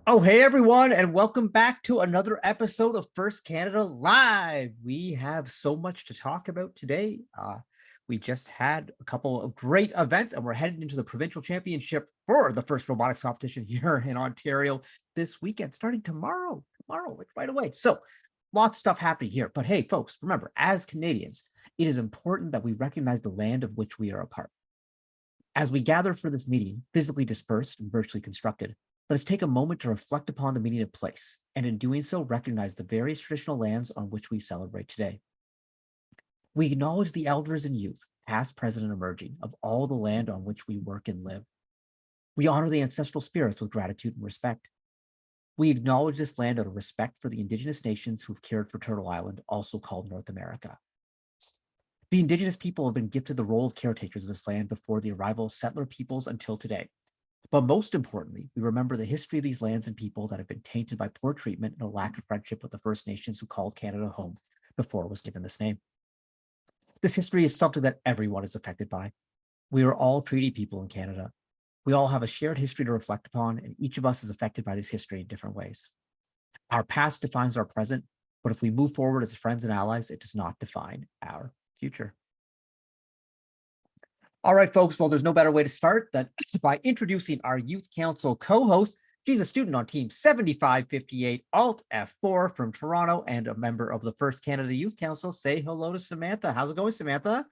Oh, hey everyone, and welcome back to another episode of First Canada Live. We have so much to talk about today. We just had a couple of great events, and we're heading into the provincial championship for the first robotics competition here in Ontario this weekend, starting tomorrow, like right away. So, lots of stuff happening here. But hey, folks, remember, as Canadians, it is important that we recognize the land of which we are a part. As we gather for this meeting, physically dispersed and virtually constructed, let us take a moment to reflect upon the meaning of place, and in doing so, recognize the various traditional lands on which we celebrate today. We acknowledge the elders and youth, past, present, and emerging, of all the land on which we work and live. We honor the ancestral spirits with gratitude and respect. We acknowledge this land out of respect for the Indigenous nations who've cared for Turtle Island, also called North America. The Indigenous people have been gifted the role of caretakers of this land before the arrival of settler peoples until today. But most importantly, we remember the history of these lands and people that have been tainted by poor treatment and a lack of friendship with the First Nations who called Canada home before it was given this name. This history is something that everyone is affected by. We are all treaty people in Canada. We all have a shared history to reflect upon, and each of us is affected by this history in different ways. Our past defines our present, but if we move forward as friends and allies, it does not define our future. All right, folks. Well, there's no better way to start than by introducing our Youth Council co-host. She's a student on Team 7558 Alt F4 from Toronto and a member of the First Canada Youth Council. Say hello to Samantha. How's it going, Samantha?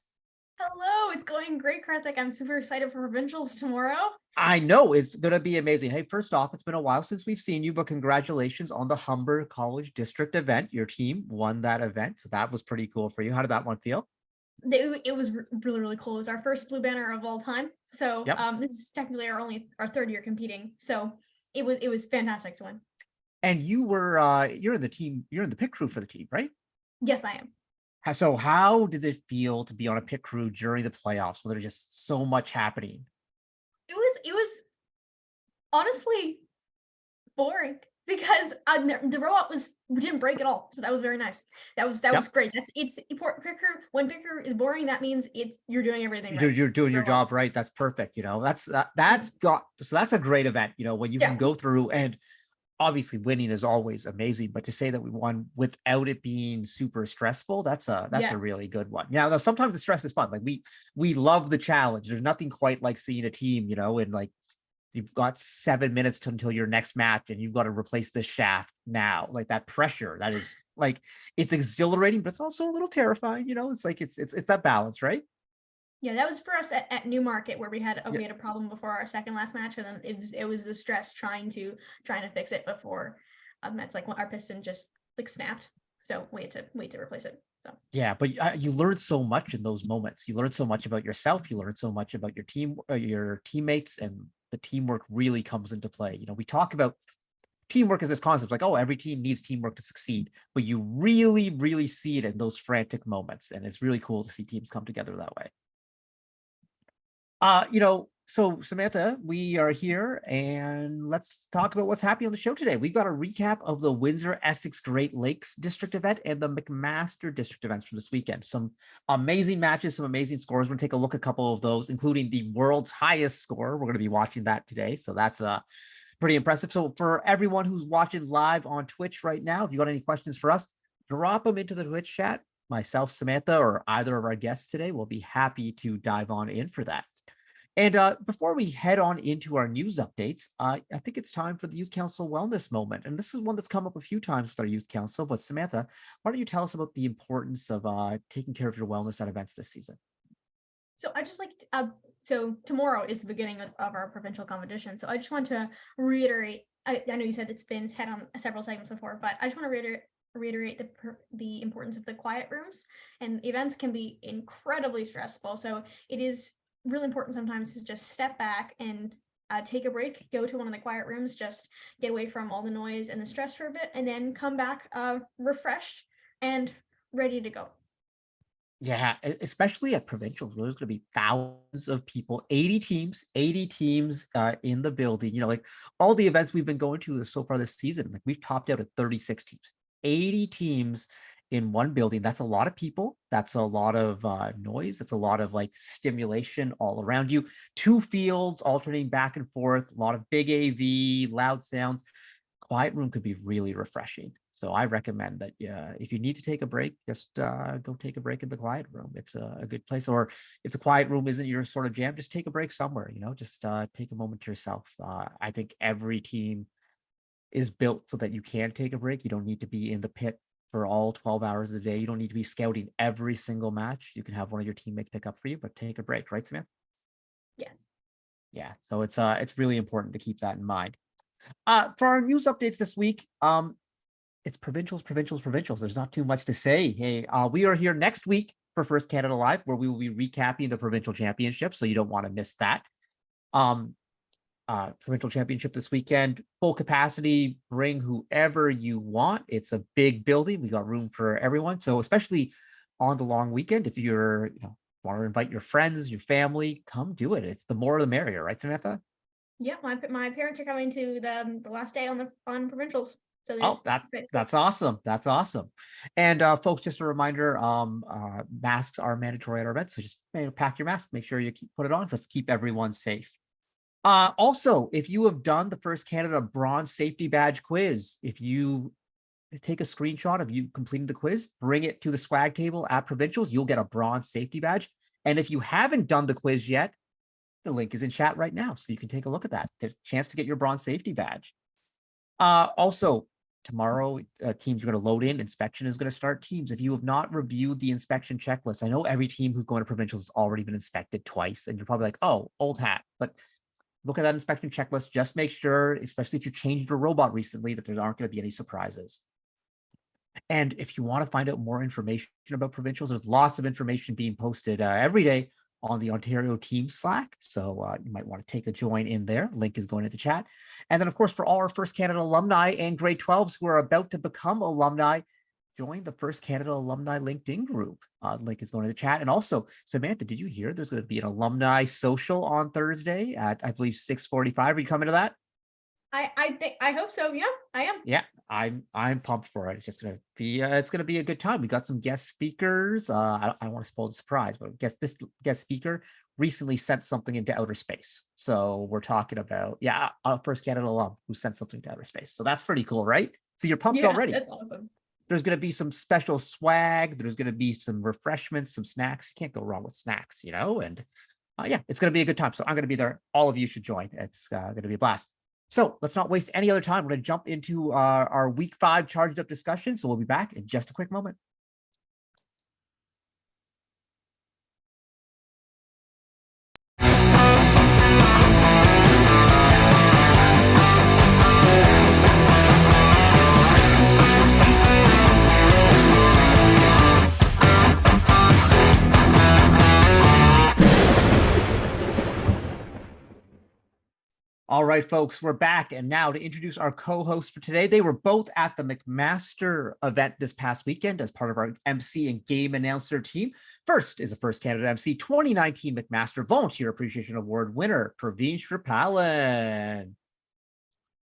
Hello, it's going great, Karthik. I'm super excited for provincials tomorrow. I know it's going to be amazing. Hey, first off, it's been a while since we've seen you, but congratulations on the Humber College District event. Your team won that event, so that was pretty cool for you. How did that one feel? It was really, really cool. It was our first blue banner of all time. So Yep. this is technically our third year competing. So it was fantastic to win. And you're in the team, you're in the pit crew for the team, right? Yes, I am. So how did it feel to be on a pit crew during the playoffs when there's just so much happening? It was honestly boring because the robot didn't break at all. So that was very nice. That was Yep. great. It's important. When picker is boring, that means you're doing everything right. You're doing your job Robots. right. That's perfect. That's a great event, when you can Yeah. go through, and obviously winning is always amazing, but to say that we won without it being super stressful, that's a Yes. really good one. Now, sometimes the stress is fun. Like we love the challenge. There's nothing quite like seeing a team, and like you've got 7 minutes until your next match and you've got to replace this shaft now. Like that pressure, that is like, it's exhilarating, but it's also a little terrifying. It's like it's that balance, right? Yeah, that was for us at Newmarket where Yeah. we had a problem before our second last match, and then it was the stress trying to fix it before it's like when our piston just like snapped, so we had to replace it. So Yeah, but you learn so much in those moments. You learn so much about yourself. You learn so much about your team, your teammates, and the teamwork really comes into play. We talk about teamwork as this concept, like, oh, every team needs teamwork to succeed, but you really, really see it in those frantic moments, and it's really cool to see teams come together that way. So Samantha, we are here and let's talk about what's happening on the show today. We've got a recap of the Windsor Essex Great Lakes District event and the McMaster District events from this weekend. Some amazing matches, some amazing scores. We're going to take a look at a couple of those, including the world's highest score. We're going to be watching that today. So that's pretty impressive. So for everyone who's watching live on Twitch right now, if you got any questions for us, drop them into the Twitch chat. Myself, Samantha, or either of our guests today will be happy to dive on in for that. And before we head on into our news updates, I think it's time for the Youth Council Wellness Moment. And this is one that's come up a few times with our Youth Council. But Samantha, why don't you tell us about the importance of taking care of your wellness at events this season? so I just like so tomorrow is the beginning of our provincial competition. So I just want to reiterate. I know you said it's been said on several segments before, but I just want to reiterate the importance of the quiet rooms. And events can be incredibly stressful, so it is really important sometimes to just step back and take a break, go to one of the quiet rooms, just get away from all the noise and the stress for a bit, and then come back refreshed and ready to go. Yeah, especially at provincials, there's going to be thousands of people, 80 teams in the building. Like all the events we've been going to so far this season, like we've topped out at 36 teams, 80 teams in one building. That's a lot of people. That's a lot of noise. That's a lot of like stimulation all around you. Two fields alternating back and forth, a lot of big AV, loud sounds. quiet room could be really refreshing. So I recommend that if you need to take a break, just go take a break in the quiet room. It's a good place. Or if the quiet room isn't your sort of jam, just take a break somewhere. Just take a moment to yourself. I think every team is built so that you can take a break. You don't need to be in the pit for all 12 hours of the day. You don't need to be scouting every single match. You can have one of your teammates pick up for you, but take a break, right, Samantha? Yes. Yeah. So it's really important to keep that in mind. For our news updates this week, it's provincials. There's not too much to say. Hey, we are here next week for First Canada Live, where we will be recapping the provincial championship. So you don't want to miss that. Provincial championship this weekend, full capacity, bring whoever you want. It's a big building. We got room for everyone. So especially on the long weekend, if you're, want to invite your friends, your family, come do it. It's the more the merrier, right, Samantha? Yeah, my parents are coming to the last day on provincials. So that's awesome. That's awesome. And folks, just a reminder, masks are mandatory at our events. So just pack your mask, make sure you put it on. Let's keep everyone safe. Also, if you have done the First Canada Bronze Safety Badge quiz, if you take a screenshot of you completing the quiz, bring it to the swag table at Provincials, you'll get a Bronze Safety Badge. And if you haven't done the quiz yet, the link is in chat right now, so you can take a look at that. There's a chance to get your Bronze Safety Badge. Also, tomorrow, teams are going to load in. Inspection is going to start. Teams, if you have not reviewed the inspection checklist, I know every team who's going to Provincials has already been inspected twice, and you're probably like, oh, old hat. But look at that inspection checklist. Just make sure, especially if you changed your robot recently, that there aren't going to be any surprises. And if you want to find out more information about provincials, there's lots of information being posted every day on the Ontario Team Slack. So you might want to take a join in there. Link is going into chat. And then, of course, for all our First Canada alumni and grade 12s who are about to become alumni, join the First Canada Alumni LinkedIn group. Link is going to the chat. And also, Samantha, did you hear there's going to be an alumni social on Thursday at, I believe, 6:45? Are you coming to that? I hope so. Yeah, I am. Yeah, I'm pumped for it. It's just gonna be it's gonna be a good time. We got some guest speakers. I don't want to spoil the surprise, but this guest speaker recently sent something into outer space. So we're talking about a First Canada alum who sent something to outer space. So that's pretty cool, right? So you're pumped already. That's awesome. There's going to be some special swag. There's going to be some refreshments, some snacks. You can't go wrong with snacks, And it's going to be a good time. So I'm going to be there. All of you should join. It's going to be a blast. So let's not waste any other time. We're going to jump into our week 5 charged up discussion. So we'll be back in just a quick moment. All right, folks, we're back. And now to introduce our co-hosts for today, they were both at the McMaster event this past weekend as part of our MC and game announcer team. First is the First Canada MC 2019 McMaster Volunteer Appreciation Award winner, Praveen Sripalan.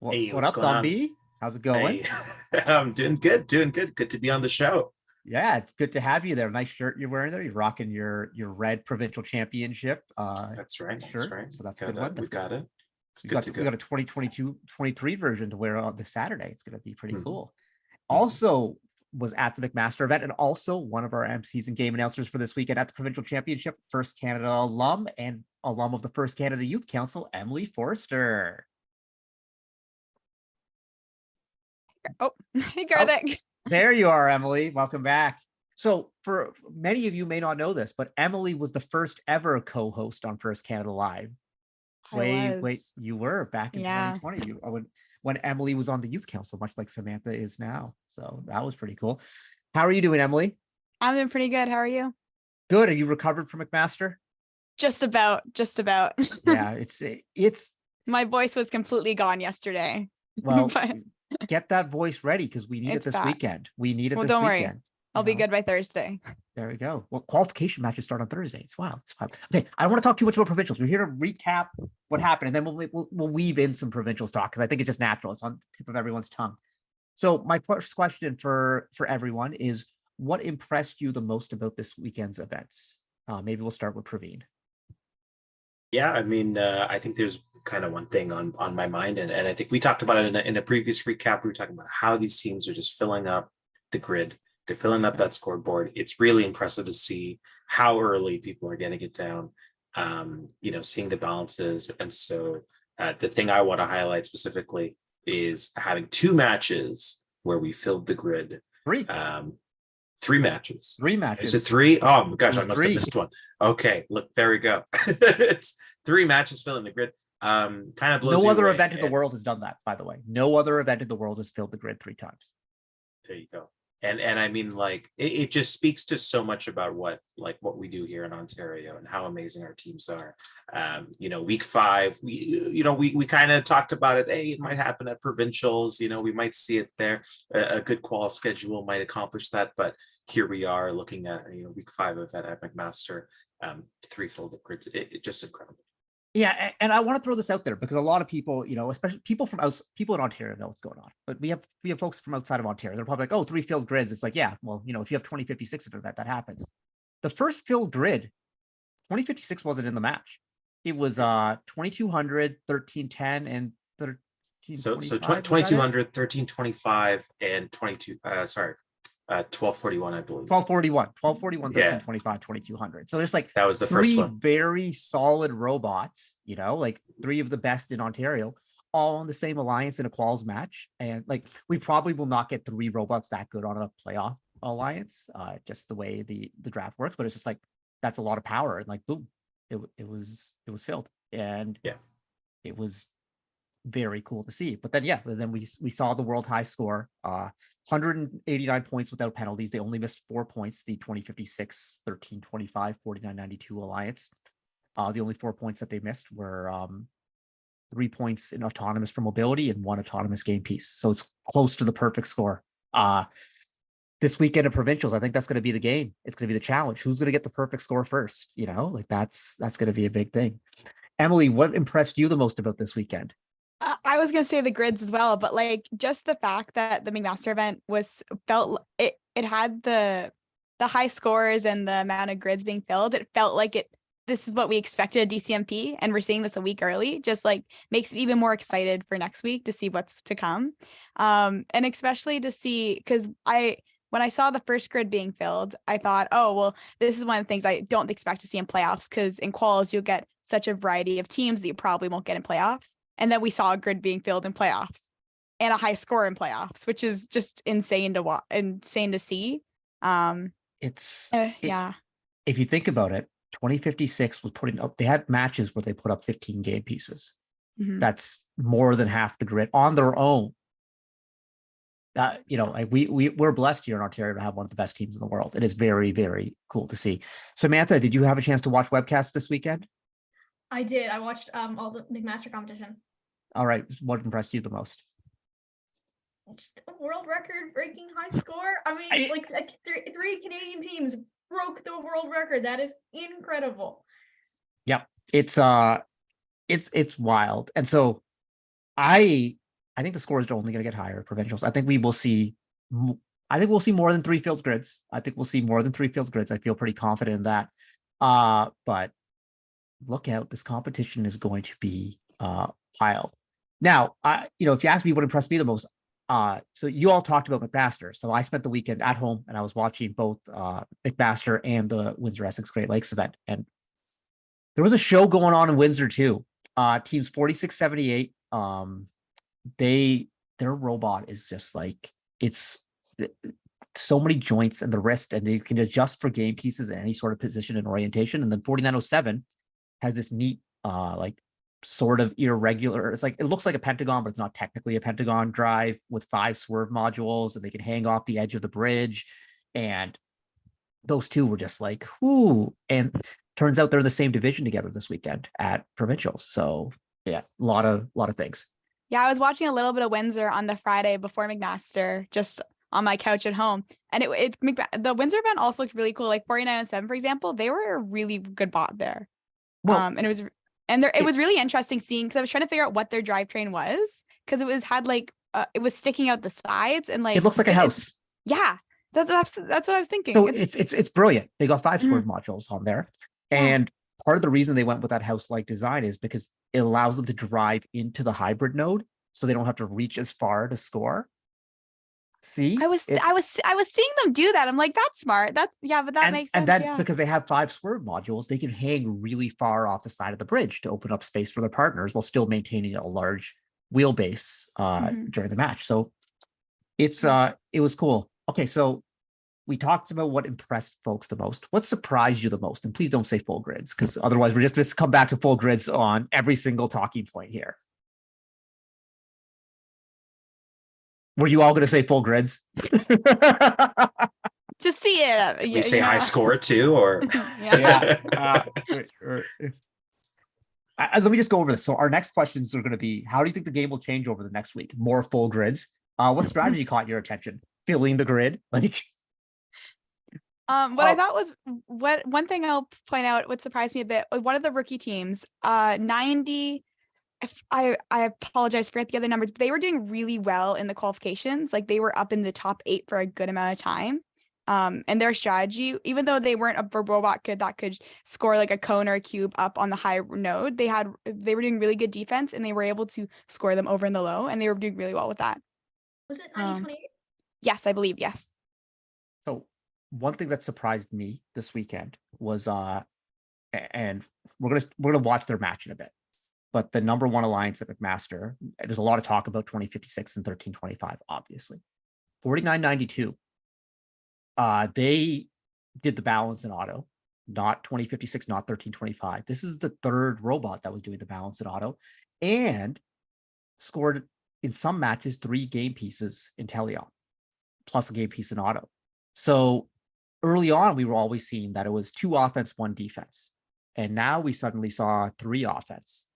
What up, Thumby? How's it going? Hey. I'm doing good. Good to be on the show. Yeah, it's good to have you there. Nice shirt you're wearing there. You're rocking your red provincial championship. That's right. Shirt. That's right. So that's a good one. We've got it. We got a 2022-23 version to wear on this Saturday. It's going to be pretty cool. Mm-hmm. Also was at the McMaster event and also one of our MCs and game announcers for this weekend at the provincial championship, First Canada alum and alum of the First Canada Youth Council, Emily Forster. Oh, hey, Garthik. There you are, Emily. Welcome back. So for many of you may not know this, but Emily was the first ever co-host on First Canada Live. Wait, you were back in 2020 when Emily was on the youth council, much like Samantha is now. So that was pretty cool. How are you doing, Emily? I'm doing pretty good. How are you? Good. Are you recovered from McMaster? Just about. Yeah, it's my voice was completely gone yesterday. Well, get that voice ready because we need it this weekend. We need it this weekend. Worry. I'll be good by Thursday. There we go. Well, qualification matches start on Thursday. It's wild. Okay, I don't want to talk too much about provincials. We're here to recap what happened, and then we'll weave in some provincials talk because I think it's just natural. It's on the tip of everyone's tongue. So my first question for everyone is, what impressed you the most about this weekend's events? Maybe we'll start with Praveen. Yeah, I mean, I think there's a kind of one thing on my mind, and I think we talked about it in a previous recap. We were talking about how these teams are just filling up the grid. They're filling up that scoreboard. It's really impressive to see how early people are getting it down. Seeing the balances, and so the thing I want to highlight specifically is having 2 matches where we filled the grid. 3. 3 matches. 3 matches. Is it 3? Oh my gosh, It I was must 3. have missed one. Okay, look, there we go. It's 3 matches filling the grid. Kind of blows No you other away. event in the world has done that, by the way. No other event in the world has filled the grid 3 times. There you go. And I mean, like, it just speaks to so much about what we do here in Ontario and how amazing our teams are. Week 5, we kind of talked about it. Hey, it might happen at provincials. We might see it there. A good qual schedule might accomplish that, but here we are looking at week 5 of that at McMaster, 3 filled grids. It just incredible. Yeah, and I want to throw this out there because a lot of people, especially people people in Ontario know what's going on, but we have folks from outside of Ontario. They're probably like, "Oh, 3 filled grids." It's like, yeah, well, if you have 2056 at an event, that happens. The first filled grid, 2056 wasn't in the match. It was 2200, 1310, and 1325. So 2200, 1325, and 1241, I believe. 1241, Yeah. 1325, 2200. So there's like That was the first 3 one. very solid robots, like 3 of the best in Ontario, all on the same alliance in a quals match. And like, we probably will not get 3 robots that good on a playoff alliance, just the way the draft works. But it's just like, that's a lot of power. And like, boom, it was filled. And yeah, it was very cool to see. But then then we saw the world high score, 189 points without penalties. They only missed 4 points, the 2056, 1325, 4992 alliance. The only 4 points that they missed were 3 points in autonomous for mobility and 1 autonomous game piece. So it's close to the perfect score. This weekend of provincials, I think that's going to be the game. It's going to be the challenge. Who's going to get the perfect score first? Like that's going to be a big thing. Emily, what impressed you the most about this weekend? I was gonna say the grids as well, but like just the fact that the McMaster event it had the high scores and the amount of grids being filled. It felt like this is what we expected at DCMP, and we're seeing this a week early. Just like makes me even more excited for next week to see what's to come, and especially to see because when I saw the first grid being filled, I thought, oh well, this is one of the things I don't expect to see in playoffs because in quals you'll get such a variety of teams that you probably won't get in playoffs. And then we saw a grid being filled in playoffs and a high score in playoffs, which is just insane to see. Yeah. If you think about it, 2056 was putting up, they had matches where they put up 15 game pieces. Mm-hmm. That's more than half the grid on their own. We're blessed here in Ontario to have one of the best teams in the world. It is very, very cool to see. Samantha, did you have a chance to watch webcasts this weekend? I did. I watched all the McMaster competition. All right. What impressed you the most? Just a world record breaking high score. I mean, three Canadian teams broke the world record. That is incredible. Yep. It's wild. And so I think the scores are only going to get higher at provincials. I think we'll see more than 3 field grids. I feel pretty confident in that. But look out, this competition is going to be wild. Now, if you ask me what impressed me the most, so you all talked about McMaster. So I spent the weekend at home and I was watching both McMaster and the Windsor Essex Great Lakes event. And there was a show going on in Windsor too. Teams 4678, their robot is just like, it's so many joints in the wrist and they can adjust for game pieces in any sort of position and orientation. And then 4907 has this neat, sort of irregular, it looks like a pentagon, but it's not technically a pentagon drive with 5 swerve modules, and they can hang off the edge of the bridge. And those two were just like, whoo. And turns out they're in the same division together this weekend at provincials. So yeah, a lot of things. Yeah, I was watching a little bit of Windsor on the Friday before McMaster, just on my couch at home. And the Windsor event also looked really cool. Like 4907, for example, they were a really good bot there. Well, and it was really interesting seeing, because I was trying to figure out what their drivetrain was, because it was sticking out the sides and it looks like a house. Yeah, that's what I was thinking. So it's brilliant. They got 5 swerve modules on there, and part of the reason they went with that house-like design is because it allows them to drive into the hybrid node, so they don't have to reach as far to score. See, I was seeing them do that. I'm like, that's smart. But that makes sense. And then Yeah. because they have 5 swerve modules, they can hang really far off the side of the bridge to open up space for their partners while still maintaining a large wheelbase during the match. So it's it was cool. Okay, so we talked about what impressed folks the most. What surprised you the most? And please don't say full grids, because otherwise we're just going to come back to full grids on every single talking point here. Were you all going to say full grids? To see it. We say high score too, or let me just go over this. So our next questions are going to be: how do you think the game will change over the next week? More full grids. What strategy caught your attention? Filling the grid, like. What I thought was one thing I'll point out, what surprised me a bit, one of the rookie teams, 90. If I apologize, forget the other numbers, but they were doing really well in the qualifications. Like they were up in the top 8 for a good amount of time. And their strategy, even though they weren't a robot that could score like a cone or a cube up on the high node, they were doing really good defense, and they were able to score them over in the low, and they were doing really well with that. Was it 90-28? Yes, I believe, yes. So one thing that surprised me this weekend was and we're gonna watch their match in a bit, but the number 1 alliance at McMaster, there's a lot of talk about 2056 and 1325, obviously. 4992. They did the balance in auto, not 2056, not 1325. This is the 3rd robot that was doing the balance in auto, and scored in some matches 3 game pieces in Teleon, plus a game piece in auto. So early on, we were always seeing that it was 2 offense, 1 defense. And now we suddenly saw 3 offense.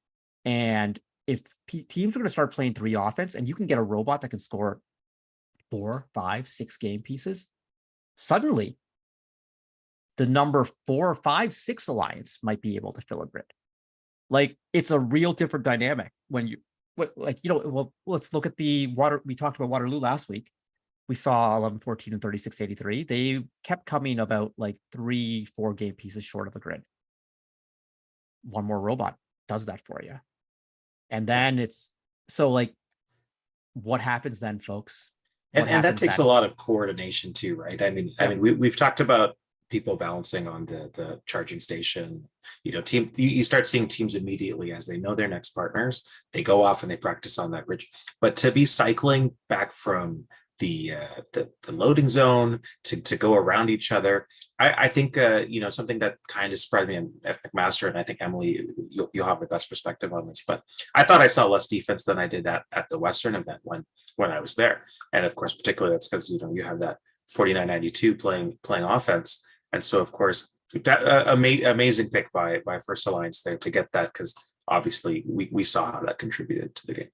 And if teams are going to start playing 3 offense, and you can get a robot that can score 4, 5, 6 game pieces, suddenly the number 4, 5, 6 alliance might be able to fill a grid. Like, it's a real different dynamic when you, like, you know, well, let's look at we talked about Waterloo last week. We saw 1114 and 3683. They kept coming about like 3, 4 game pieces short of a grid. One more robot does that for you. And then it's so like, what happens then, folks? And that takes a lot of coordination too, right? I mean, we've talked about people balancing on the charging station. You know, you start seeing teams immediately as they know their next partners. They go off and they practice on that bridge. But to be cycling back from the loading zone to go around each other, I think you know, something that kind of spread me at McMaster, and I think Emily, you'll have the best perspective on this, but I thought I saw less defense than I did at the Western event when I was there. And of course, particularly that's because, you know, you have that 4992 playing offense. And so of course, that amazing pick by First Alliance there to get that, because obviously we saw how that contributed to the game.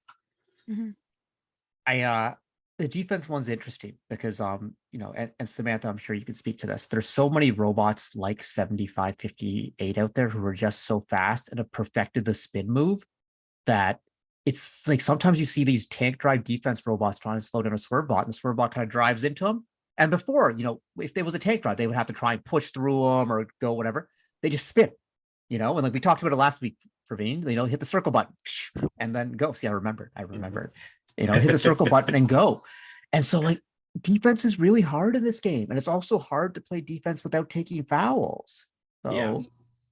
Mm-hmm. The defense one's interesting because you know, and Samantha, I'm sure you can speak to this. There's so many robots like 7558 out there who are just so fast and have perfected the spin move that it's like sometimes you see these tank drive defense robots trying to slow down a swerve bot, and the swerve bot kind of drives into them. And before, you know, if there was a tank drive, they would have to try and push through them or go whatever. They just spin, you know, and like we talked about it last week, Praveen, you know, hit the circle button and then go. See, I remembered. You know, hit the circle button and go. And so like defense is really hard in this game. And it's also hard to play defense without taking fouls. So yeah,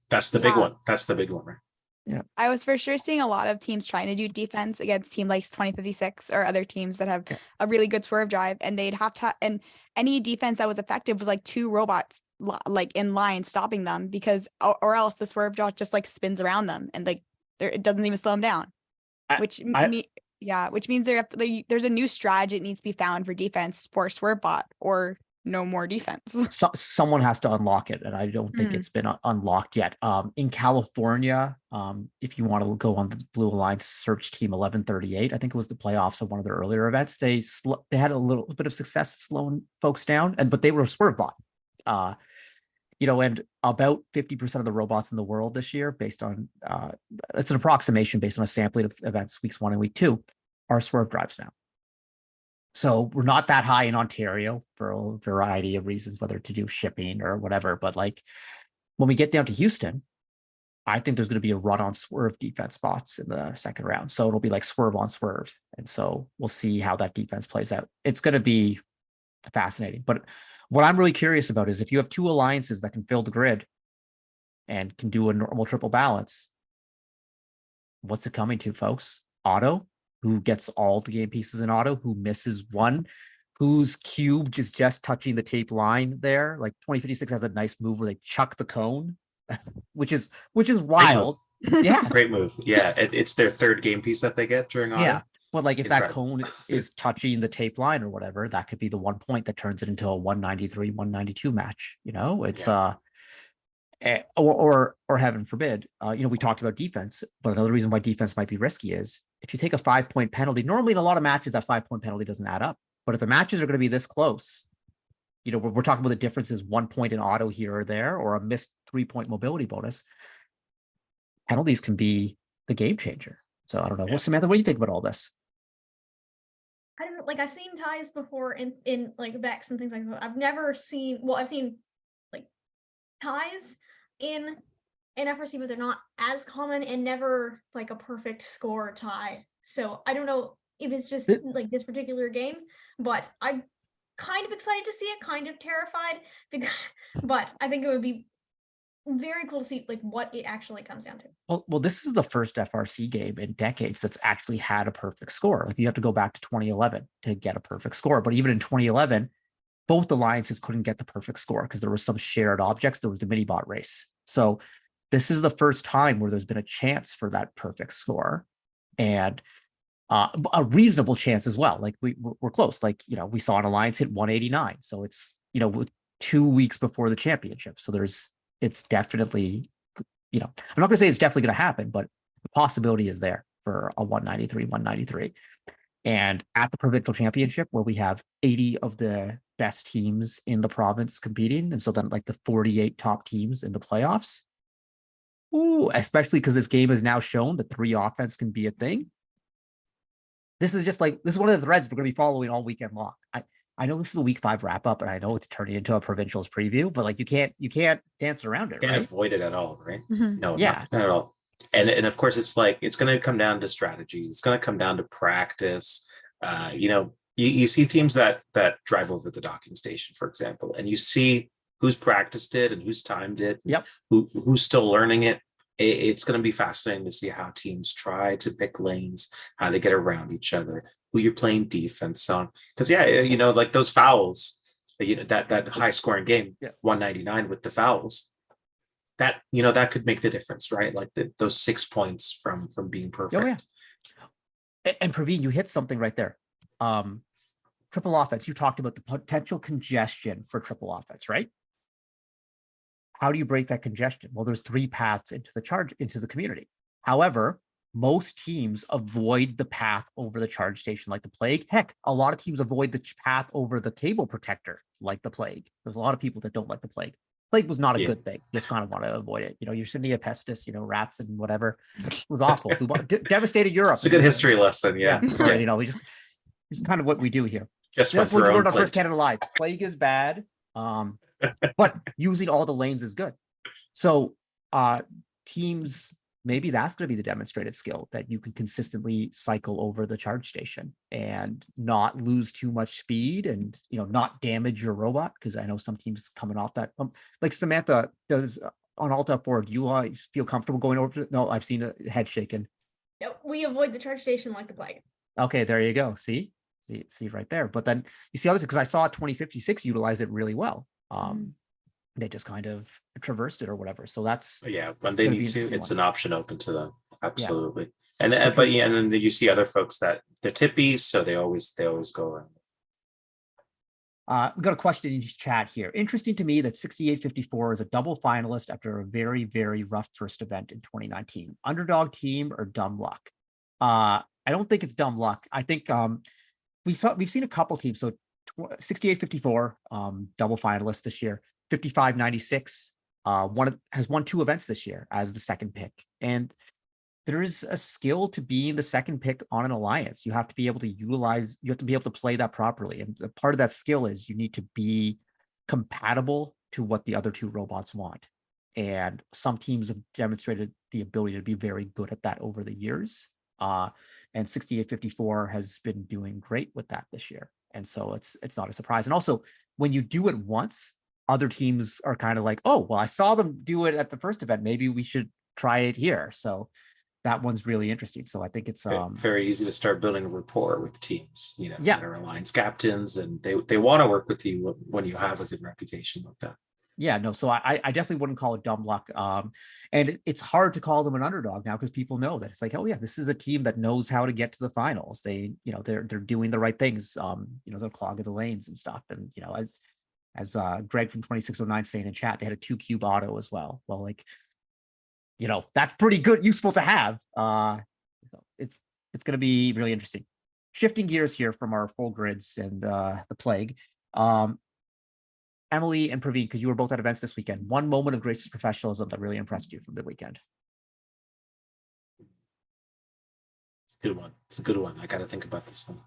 that's the big one. That's the big one, right? Yeah. I was for sure seeing a lot of teams trying to do defense against team like 2056 or other teams that have a really good swerve drive, and they'd have to, and any defense that was effective was like 2 robots like in line stopping them, because or else the swerve drive just like spins around them and like it doesn't even slow them down. Which means there's a new strategy that needs to be found for defense for swerve bot, or no more defense. So, someone has to unlock it, and I don't think it's been unlocked yet. In California, if you want to go on the Blue Alliance search team 1138, I think it was the playoffs of one of their earlier events. They had a little bit of success slowing folks down, but they were a swerve bot. You know, and about 50% of the robots in the world this year, based on it's an approximation based on a sampling of events weeks 1 and week 2, are swerve drives now. So we're not that high in Ontario for a variety of reasons, whether to do shipping or whatever. But like when we get down to Houston, I think there's going to be a run on swerve defense spots in the second round. So it'll be like swerve on swerve. And so we'll see how that defense plays out. It's going to be fascinating. But what I'm really curious about is if you have two alliances that can fill the grid and can do a normal triple balance, what's it coming to, folks? Auto, who gets all the game pieces in auto, who misses one, whose cube is just touching the tape line there. Like 2056 has a nice move where they chuck the cone, which is wild. Yeah. Great move. Yeah. It's their third game piece that they get during auto. Yeah. But like if that Incredible. cone is touching the tape line or whatever, that could be the 1 point that turns it into a 193, 192 match. It's or heaven forbid, we talked about defense, but another reason why defense might be risky is if you take a 5-point penalty, normally in a lot of matches, that 5-point penalty doesn't add up. But if the matches are going to be this close, we're talking about the differences 1 point in auto here or there, or a missed 3-point mobility bonus. Penalties can be the game changer. So I don't know. Yeah. Well, Samantha, what do you think about all this? I don't know, like I've seen ties before in like Vex and things like that. I've seen like ties in FRC, but they're not as common and never like a perfect score tie. So I don't know if it's just like this particular game, but I'm kind of excited to see it, kind of terrified, but I think it would be very cool to see like what it actually comes down to. Well, this is the first FRC game in decades that's actually had a perfect score. Like you have to go back to 2011 to get a perfect score. But even in 2011, both alliances couldn't get the perfect score because there was some shared objects. There was the mini bot race. So this is the first time where there's been a chance for that perfect score, and a reasonable chance as well. Like we're close. Like, we saw an alliance hit 189. So it's, 2 weeks before the championship. So it's definitely, I'm not going to say it's definitely going to happen, but the possibility is there for a 193. And at the provincial championship, where we have 80 of the best teams in the province competing, and so then like the 48 top teams in the playoffs, especially because this game has now shown that 3 offense can be a thing. This is one of the threads we're going to be following all weekend long. I know this is a week 5 wrap up, and I know it's turning into a provincials preview, but like you can't dance around it. Can't right? avoid it at all, right? Mhm. No, Yeah. not at all. And of course, it's going to come down to strategies. It's going to come down to practice. You see teams that drive over the docking station, for example, and you see who's practiced it and who's timed it. Yep. Who's still learning it. It's going to be fascinating to see how teams try to pick lanes, how they get around each other, who you're playing defense on. Because like those fouls, that high scoring game, 199 with the fouls, that could make the difference, right? Like those 6 points from being perfect. Oh, yeah. And Praveen, you hit something right there. Triple offense. You talked about the potential congestion for triple offense, right? How do you break that congestion? Well, there's 3 paths into the community. However, most teams avoid the path over the charge station like the plague. Heck, a lot of teams avoid the path over the cable protector like the plague. There's a lot of people that don't like the plague. Plague was not a good thing. You just kind of want to avoid it. Yersinia pestis, rats and whatever. It was awful. Devastated Europe. It's a good history lesson. Yeah. We just kind of what we do here. Just That's what we learned on First Canada Live. Plague is bad, but using all the lanes is good. So teams, maybe that's going to be the demonstrated skill, that you can consistently cycle over the charge station and not lose too much speed and, not damage your robot. Because I know some teams coming off that, like Samantha does on Alta 4. Do you feel comfortable going over? No, I've seen a head shaking. No, we avoid the charge station like the plague. Okay, there you go. See right there. But then you see others, because I saw 2056 utilize it really well. They just kind of traversed it or whatever. So that's when they need to, it's an option open to them. Absolutely. And and then you see other folks that they're tippy, so they always go around. We got a question in chat here. Interesting to me that 6854 is a double finalist after a very, very rough first event in 2019. Underdog team or dumb luck? I don't think it's dumb luck. I think we've seen a couple teams. So 6854 double finalist this year. 5596 has won 2 events this year as the second pick, and there is a skill to being the second pick on an alliance. You have to be able to be able to play that properly, and part of that skill is you need to be compatible to what the other 2 robots want. and some teams have demonstrated the ability to be very good at that over the years. And 6854 has been doing great with that this year. And so it's not a surprise. And also, when you do it once, other teams are kind of like, oh, well, I saw them do it at the first event. Maybe we should try it here. So that one's really interesting. So I think it's very easy to start building a rapport with teams, you know, Yeah. that are alliance captains, and they want to work with you when you have a good reputation like that. Yeah, no, so I definitely wouldn't call it dumb luck. And it's hard to call them an underdog now because people know that it's like, oh yeah, this is a team that knows how to get to the finals. They, you know, they're doing the right things. You know, they're clogging the lanes and stuff. And you know, as Greg from 2609 saying in chat, they had a 2-cube auto as well. Well, like, you know, that's pretty good, useful to have. So it's going to be really interesting. Shifting gears here from our full grids and the plague. Emily and Praveen, because you were both at events this weekend, one moment of gracious professionalism that really impressed you from the weekend. It's a good one. It's a good one. I got to think about this one.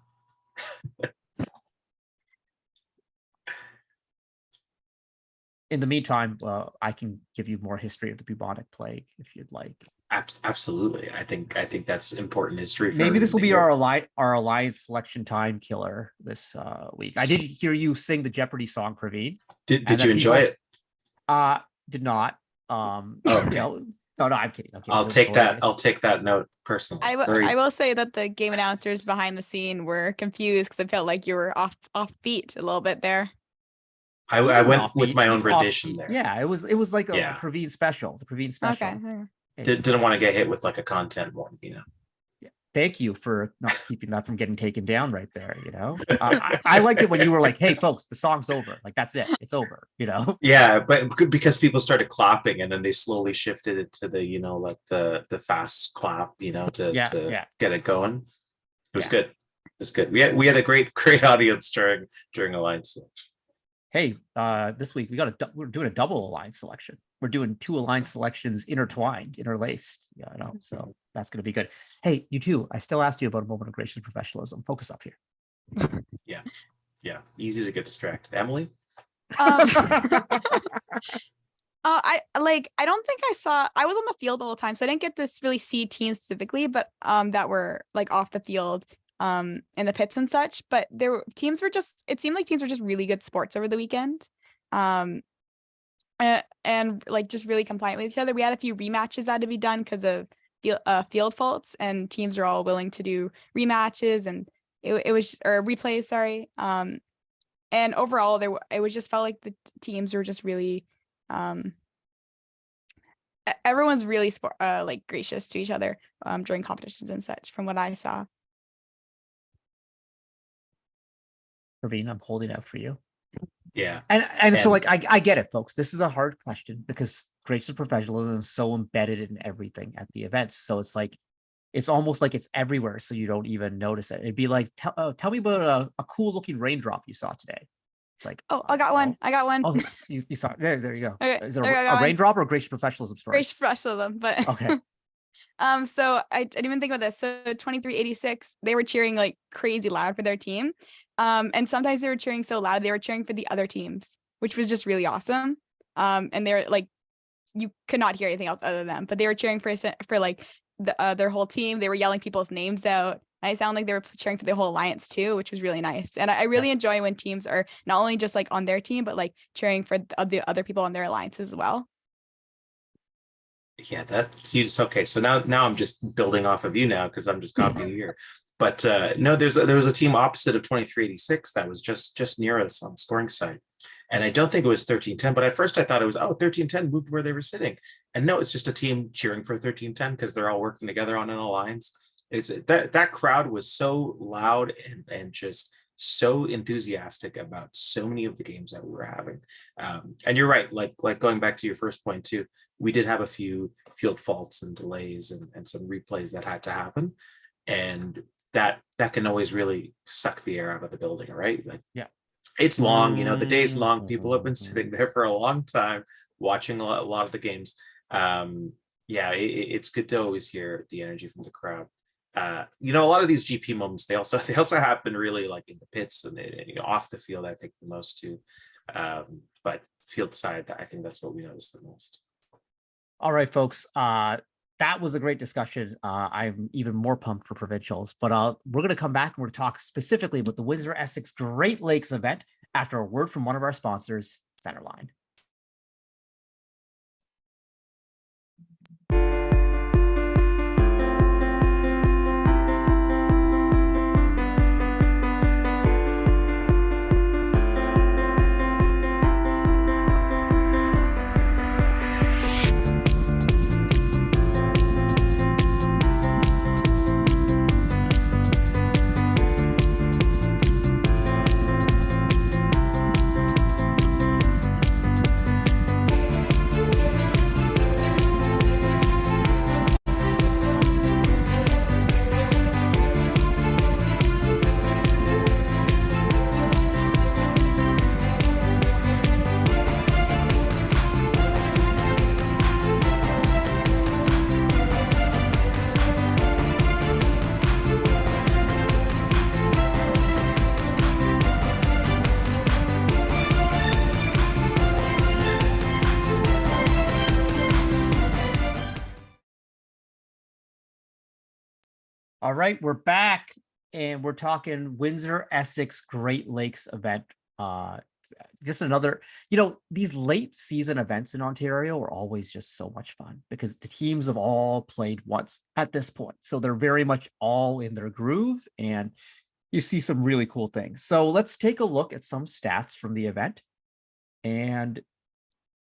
In the meantime, I can give you more history of the bubonic plague if you'd like. Absolutely. I think that's important history. Maybe this will be our alliance selection time killer this week. I did hear you sing the Jeopardy song, Praveen. Did you enjoy it? Did not. Okay. No, I'm kidding. I'll take that. I'll take that note personally. I will say that the game announcers behind the scene were confused because it felt like you were off beat a little bit there. I went with my own rendition there. Yeah, it was like a Praveen special. The Praveen special. Okay. Didn't want to get hit with like a content warning, you know. Yeah. Thank you for not keeping that from getting taken down right there. You know, I liked it when you were like, "Hey, folks, the song's over. Like that's it. It's over." You know. Yeah, but because people started clapping and then they slowly shifted it to the, you know, like the fast clap, you know, to get it going. It was good. It was good. We had a great audience during Alliance. Hey, this week we're doing a double alliance selection. We're doing 2 alliance selections intertwined, interlaced. Yeah, I know. So that's going to be good. Hey, you two, I still asked you about a moment of gracious professionalism. Focus up here. Yeah. Easy to get distracted. Emily? I don't think I was on the field all the time, so I didn't get to really see teams specifically, but that were like off the field in the pits and such. But it seemed like teams were just really good sports over the weekend. And like just really compliant with each other. We had a few rematches that had to be done because of field faults, and teams are all willing to do rematches and it was replays, sorry. And overall it was just felt like the teams were just really everyone's really like gracious to each other during competitions and such from what I saw. Praveen, I'm holding out for you. Yeah. And so like I get it, folks. This is a hard question because gracious professionalism is so embedded in everything at the event. So it's like it's almost like it's everywhere, so you don't even notice it. It'd be like, tell me about a cool looking raindrop you saw today. It's like, I got one. Oh, you saw it. There you go. Okay, Is it a raindrop or a gracious professionalism story? Gracious professionalism, but okay. So I didn't even think about this. So 2386, they were cheering like crazy loud for their team. And sometimes they were cheering so loud they were cheering for the other teams, which was just really awesome. And they're like, you could not hear anything else other than them, but they were cheering for like their whole team. They were yelling people's names out. And I sound like they were cheering for the whole alliance too, which was really nice. And I really enjoy when teams are not only just like on their team, but like cheering for the other people on their alliances as well. Yeah, that's okay. So now I'm just building off of you now because I'm just copying you here. But no, there was a team opposite of 2386 that was just near us on the scoring side. And I don't think it was 1310, but at first I thought it was, 1310 moved where they were sitting. And no, it's just a team cheering for 1310 because they're all working together on an alliance. It's that crowd was so loud and just so enthusiastic about so many of the games that we were having. And you're right, like going back to your first point too, we did have a few field faults and delays and some replays that had to happen. And that can always really suck the air out of the building, right? Like, yeah, it's long, you know, the day's long. People have been sitting there for a long time watching a lot of the games. It's good to always hear the energy from the crowd. You know, a lot of these GP moments, they also happen really like in the pits and off the field, I think the most too. But field side, I think that's what we noticed the most. All right, folks. That was a great discussion. I'm even more pumped for provincials, but we're going to come back and we're going to talk specifically about the Windsor Essex Great Lakes event after a word from one of our sponsors, Centerline. All right, we're back and we're talking Windsor Essex Great Lakes event. Just another, these late season events in Ontario are always just so much fun because the teams have all played once at this point. So they're very much all in their groove and you see some really cool things. So let's take a look at some stats from the event and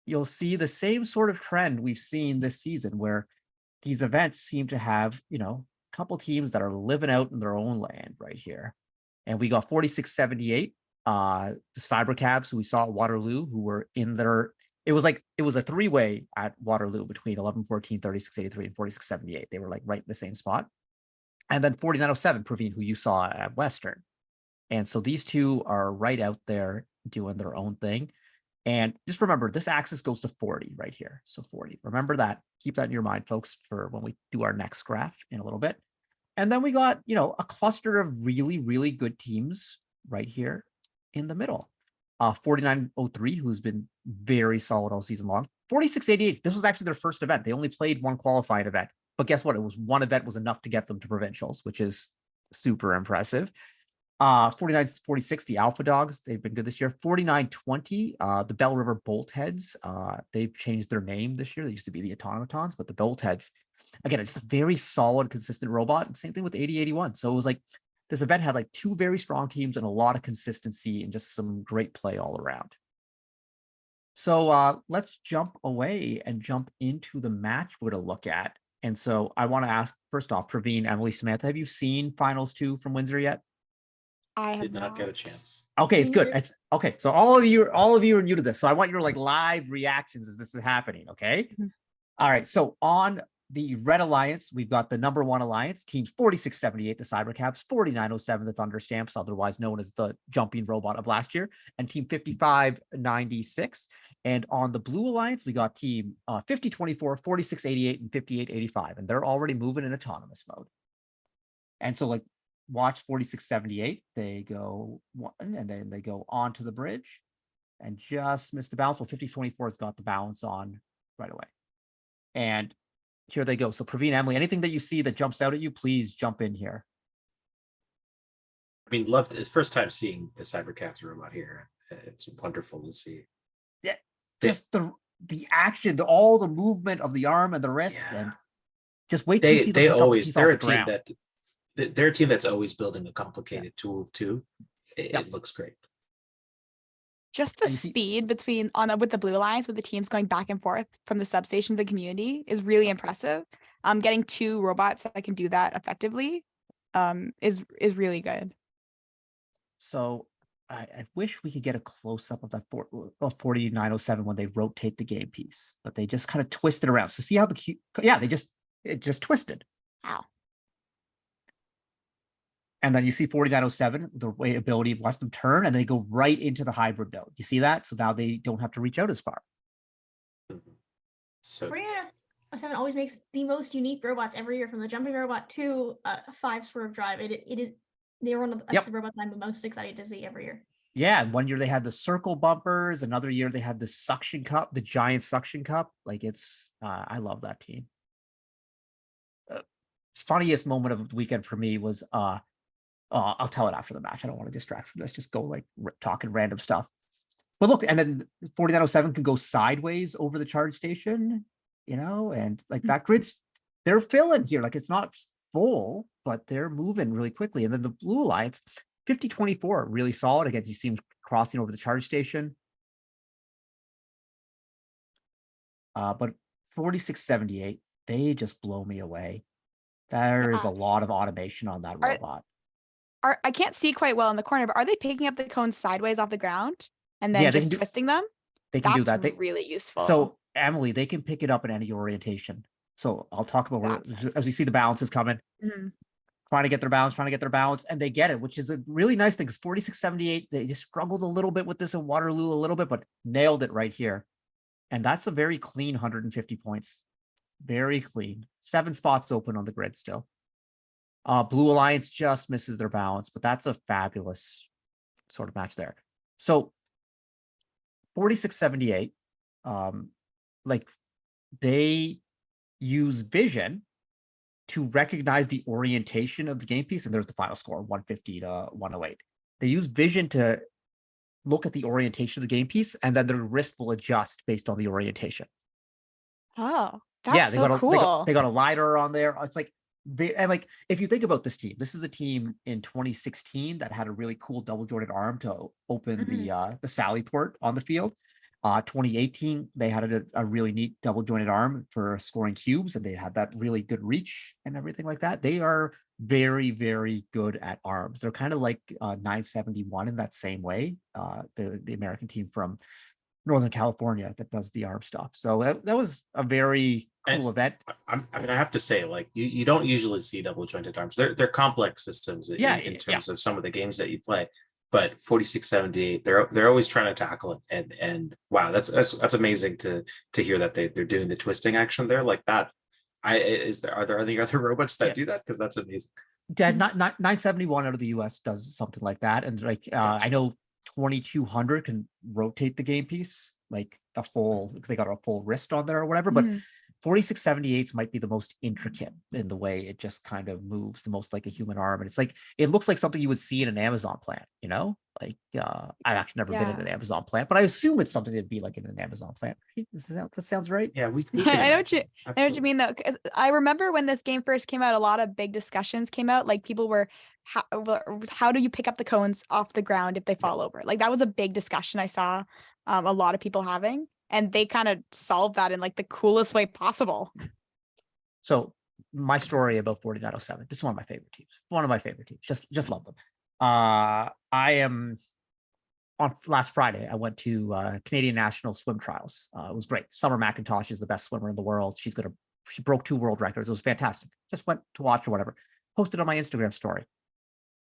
you'll see the same sort of trend we've seen this season where these events seem to have, couple teams that are living out in their own land right here. And we got 4678, the Cybercabs who we saw at Waterloo, who were in their, it was a three-way at Waterloo between 1114, 3683, and 4678. They were like right in the same spot. And then 4907, Praveen, who you saw at Western. And so these two are right out there doing their own thing. And just remember, this axis goes to 40 right here. So 40. Remember that. Keep that in your mind, folks, for when we do our next graph in a little bit. And then we got, a cluster of really, really good teams right here in the middle. 4903, who's been very solid all season long. 4688, this was actually their first event. They only played one qualifying event. But guess what? It was one event was enough to get them to provincials, which is super impressive. 4946, the Alpha Dogs, they've been good this year. 4920, the Bell River Boltheads, they've changed their name this year. They used to be the Automatons, but the Boltheads, again, it's a very solid, consistent robot. Same thing with 8081. So it was like this event had like two very strong teams and a lot of consistency and just some great play all around. So let's jump away and jump into the match we're going to look at. And so I want to ask, first off, Praveen, Emily, Samantha, have you seen Finals 2 from Windsor yet? I have Did not get a chance. Okay, it's good. Okay, so all of you are new to this. So I want your live reactions as this is happening. Okay. Mhm. All right. So on the Red Alliance, we've got the number one alliance, teams 4678, the Cybercaps, 4907, the Thunder Stamps, otherwise known as the jumping robot of last year, and team 5596. And on the Blue Alliance, we got team 5024, 4688, and 5885. And they're already moving in autonomous mode. And so watch 4678, they go one and then they go onto the bridge and just miss the balance. Well, 5024 has got the balance on right away. And here they go. So Praveen, Emily, anything that you see that jumps out at you, please jump in here. I mean, loved it. First time seeing the Cybercaps robot here. It's wonderful to see. Yeah, just the action, all the movement of the arm and the wrist, and just wait till you see they always they're a team that they're a team that's always building a complicated tool too. It looks great. Just the speed between with the Blue Alliance, with the teams going back and forth from the substation to the community is really impressive. Getting two robots that can do that effectively is really good. So I wish we could get a close up of that 4907 when they rotate the game piece, but they just kind of twist it around. So see how it just twisted. Wow. And then you see 4907, the way ability, watch them turn, and they go right into the hybrid node. You see that? So now they don't have to reach out as far. So 4907 always makes the most unique robots every year, from the jumping robot to 5 swerve drive. It is they're one of the robots I'm the most excited to see every year. Yeah, and one year they had the circle bumpers. Another year they had the suction cup, the giant suction cup. Like it's, I love that team. Funniest moment of the weekend for me was, I'll tell it after the match. I don't want to distract from this. Just go like talking random stuff. But look, and then 4907 can go sideways over the charge station, and like that grid's, they're filling here. Like it's not full, but they're moving really quickly. And then the Blue Alliance, 5024, really solid. Again, you see him crossing over the charge station. But 4678, they just blow me away. There is a lot of automation on that robot. I can't see quite well in the corner, but are they picking up the cones sideways off the ground and then Yeah, they just can twisting them? They can do That's that. really useful. So Emily, they can pick it up in any orientation. So I'll talk about as we see the balances coming, trying to get their balance, and they get it, which is a really nice thing. Because 4678, they just struggled a little bit with this in Waterloo a little bit, but nailed it right here. And that's a very clean 150 points. Very clean. 7 spots open on the grid still. Blue Alliance just misses their balance, but that's a fabulous sort of match there. So 4678, like they use vision to recognize the orientation of the game piece, and there's the final score, 150 to 108. They use vision to look at the orientation of the game piece, and then their wrist will adjust based on the orientation. Oh, that's so cool. They got a LiDAR on there. It's like, and like if you think about this team, this is a team in 2016 that had a really cool double jointed arm to open the Sally port on the field. 2018 they had a really neat double jointed arm for scoring cubes, and they had that really good reach and everything like that. They are very, very good at arms. They're kind of like 971 in that same way. The American team from Northern California that does the arm stuff. So that was a very cool event. I mean, I have to say, like you don't usually see double jointed arms. They're complex systems in terms of some of the games that you play. But 4678, they're always trying to tackle it, and wow, that's amazing to hear that they're doing the twisting action there like that. Are there any other robots that do that? Because that's amazing. Yeah, not 971 out of the US does something like that, and like I know 2200 can rotate the game piece like a full. They got a full wrist on there or whatever, but 4678s might be the most intricate in the way it just kind of moves, the most like a human arm. And it's like, it looks like something you would see in an Amazon plant, like I've actually never been in an Amazon plant, but I assume it's something that'd be like in an Amazon plant. That sounds right. Yeah, we I know what you mean though. I remember when this game first came out, a lot of big discussions came out. Like people were, how do you pick up the cones off the ground if they fall over? Like that was a big discussion I saw a lot of people having. And they kind of solved that in like the coolest way possible. So my story about 4907, this is one of my favorite teams. Just love them. I am on last Friday, I went to Canadian National Swim Trials. It was great. Summer McIntosh is the best swimmer in the world. She broke 2 world records. It was fantastic. Just went to watch or whatever. Posted on my Instagram story.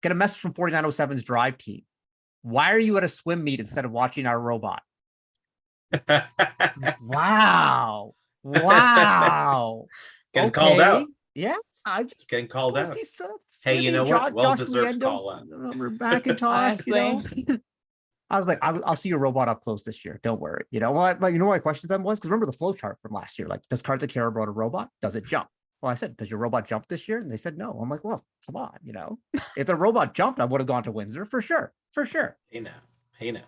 Get a message from 4907's drive team. Why are you at a swim meet instead of watching our robot? Wow. Getting called out. Yeah, I'm just getting called out. Hey, you know what? Well-deserved call out. Macintosh, I was like, I'll see your robot up close this year. Don't worry. Well, my question to them was, because remember the flow chart from last year? Like, does Karthik care about a robot? Does it jump? Well, I said, does your robot jump this year? And they said no. I'm like, well, come on, if the robot jumped, I would have gone to Windsor for sure. Hey now.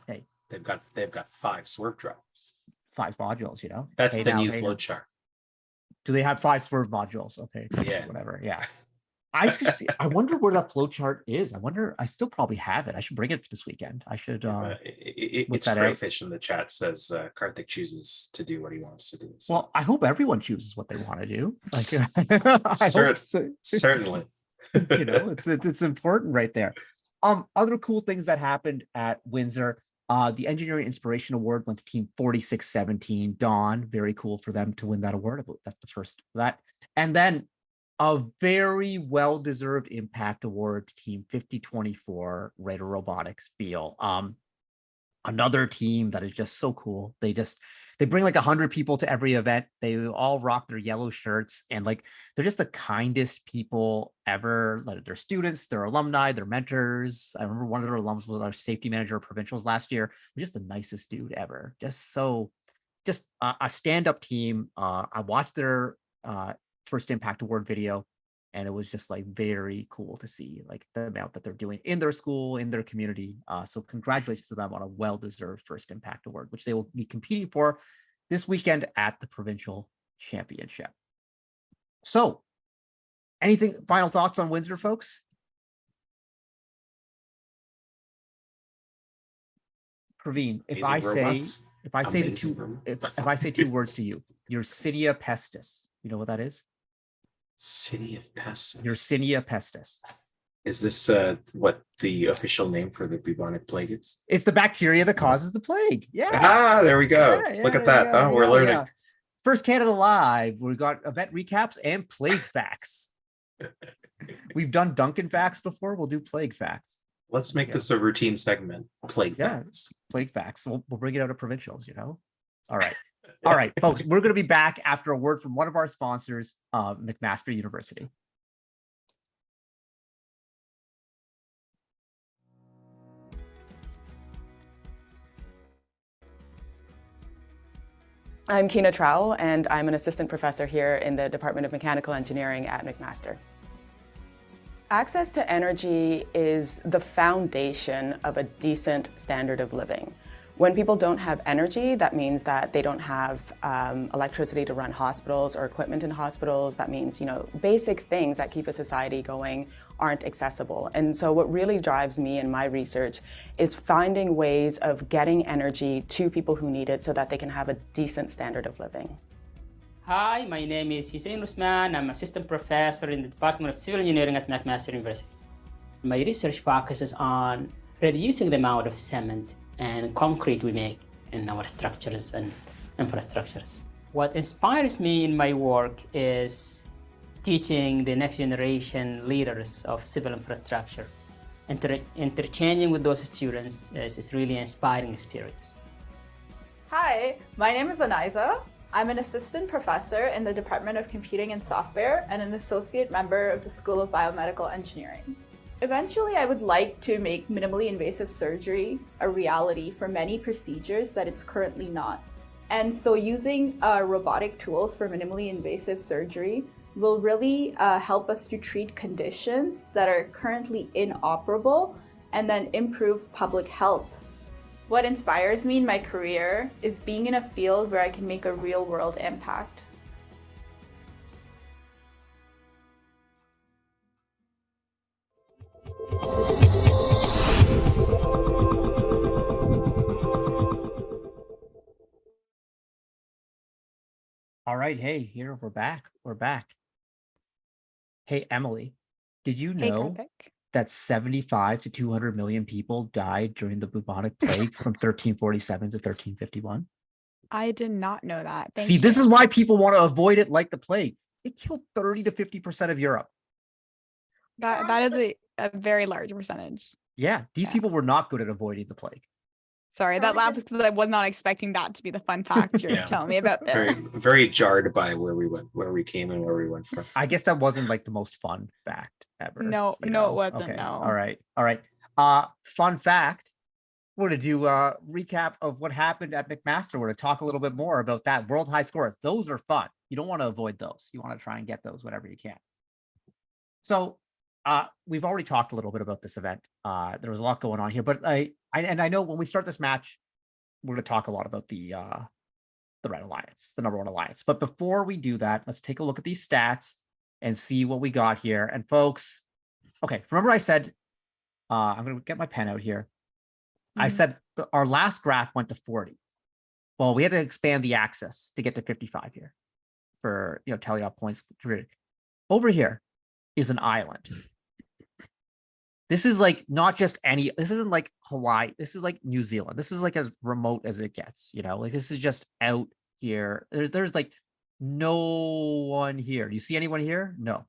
They've got 5 swerve drops. 5 modules, That's the new flow chart. Do they have 5 swerve modules? Okay. Yeah. Whatever. Yeah. I wonder where that flow chart is. I still probably have it. I should bring it this weekend. I should. It's Crayfish in the chat says Karthik chooses to do what he wants to do. So. Well, I hope everyone chooses what they want to do. Like, certainly. It's important right there. Other cool things that happened at Windsor. The Engineering Inspiration Award went to Team 4617. Dawn, very cool for them to win that award. That's the first of that. And then a very well-deserved Impact Award to Team 5024, Raider Robotics, Beal. another team that is just so cool. They bring like 100 people to every event. They all rock their yellow shirts, and like they're just the kindest people ever. Like their students, their alumni, their mentors. I remember one of their alums was our safety manager of provincials last year. Just the nicest dude ever. Just a stand-up team. I watched their first Impact Award video, and it was just like very cool to see like the amount that they're doing in their school, in their community. So congratulations to them on a well-deserved first Impact Award, which they will be competing for this weekend at the provincial championship. So anything, final thoughts on Windsor, folks? Praveen, if I say two words to you, Yersinia pestis. You know what that is? City of Pestis. Yersinia pestis. Is this what the official name for the bubonic plague is? It's the bacteria that causes the plague. Yeah. Ah, there we go. Look at that. Oh, we're learning. Yeah. First Canada Live. We got event recaps and plague facts. We've done Duncan facts before. We'll do plague facts. Let's make this a routine segment. Plague facts. Plague facts. We'll bring it out of provincials, you know? All right. All right, folks, we're going to be back after a word from one of our sponsors, McMaster University. I'm Kina Trowell, and I'm an assistant professor here in the Department of Mechanical Engineering at McMaster. Access to energy is the foundation of a decent standard of living. When people don't have energy, that means that they don't have electricity to run hospitals or equipment in hospitals. That means, basic things that keep a society going aren't accessible. And so what really drives me in my research is finding ways of getting energy to people who need it so that they can have a decent standard of living. Hi, my name is Hussein Usman. I'm assistant professor in the Department of Civil Engineering at McMaster University. My research focuses on reducing the amount of cement and concrete we make in our structures and infrastructures. What inspires me in my work is teaching the next generation leaders of civil infrastructure. Interchanging with those students is really inspiring experience. Hi, my name is Aniza. I'm an assistant professor in the Department of Computing and Software and an associate member of the School of Biomedical Engineering. Eventually, I would like to make minimally invasive surgery a reality for many procedures that it's currently not. And so using robotic tools for minimally invasive surgery will really help us to treat conditions that are currently inoperable and then improve public health. What inspires me in my career is being in a field where I can make a real-world impact. All right. Hey, here we're back. Hey, Emily, did you know that 75 to 200 million people died during the bubonic plague from 1347 to 1351? I did not know that. See, this is why people want to avoid it like the plague. It killed 30 to 50% of Europe. That is a very large percentage. Yeah, these people were not good at avoiding the plague. Sorry, that laugh is because I was not expecting that to be the fun fact you're telling me about. Very, very jarred by where we came and where we went from. I guess that wasn't like the most fun fact ever. No, it wasn't. Okay. No. All right. Fun fact. We're going to do a recap of what happened at McMaster. We're going to talk a little bit more about that. World high scores. Those are fun. You don't want to avoid those. You want to try and get those whenever you can. So we've already talked a little bit about this event. There was a lot going on here, but I know when we start this match, we're going to talk a lot about the Red Alliance, the number one alliance. But before we do that, let's take a look at these stats and see what we got here. And folks, okay, remember I said, I'm going to get my pen out here. I said our last graph went to 40. Well, we had to expand the axis to get to 55 here for, teleop points. Over here is an island. This is like not just this isn't like Hawaii. This is like New Zealand. This is like as remote as it gets, like this is just out here. There's like no one here. Do you see anyone here? No,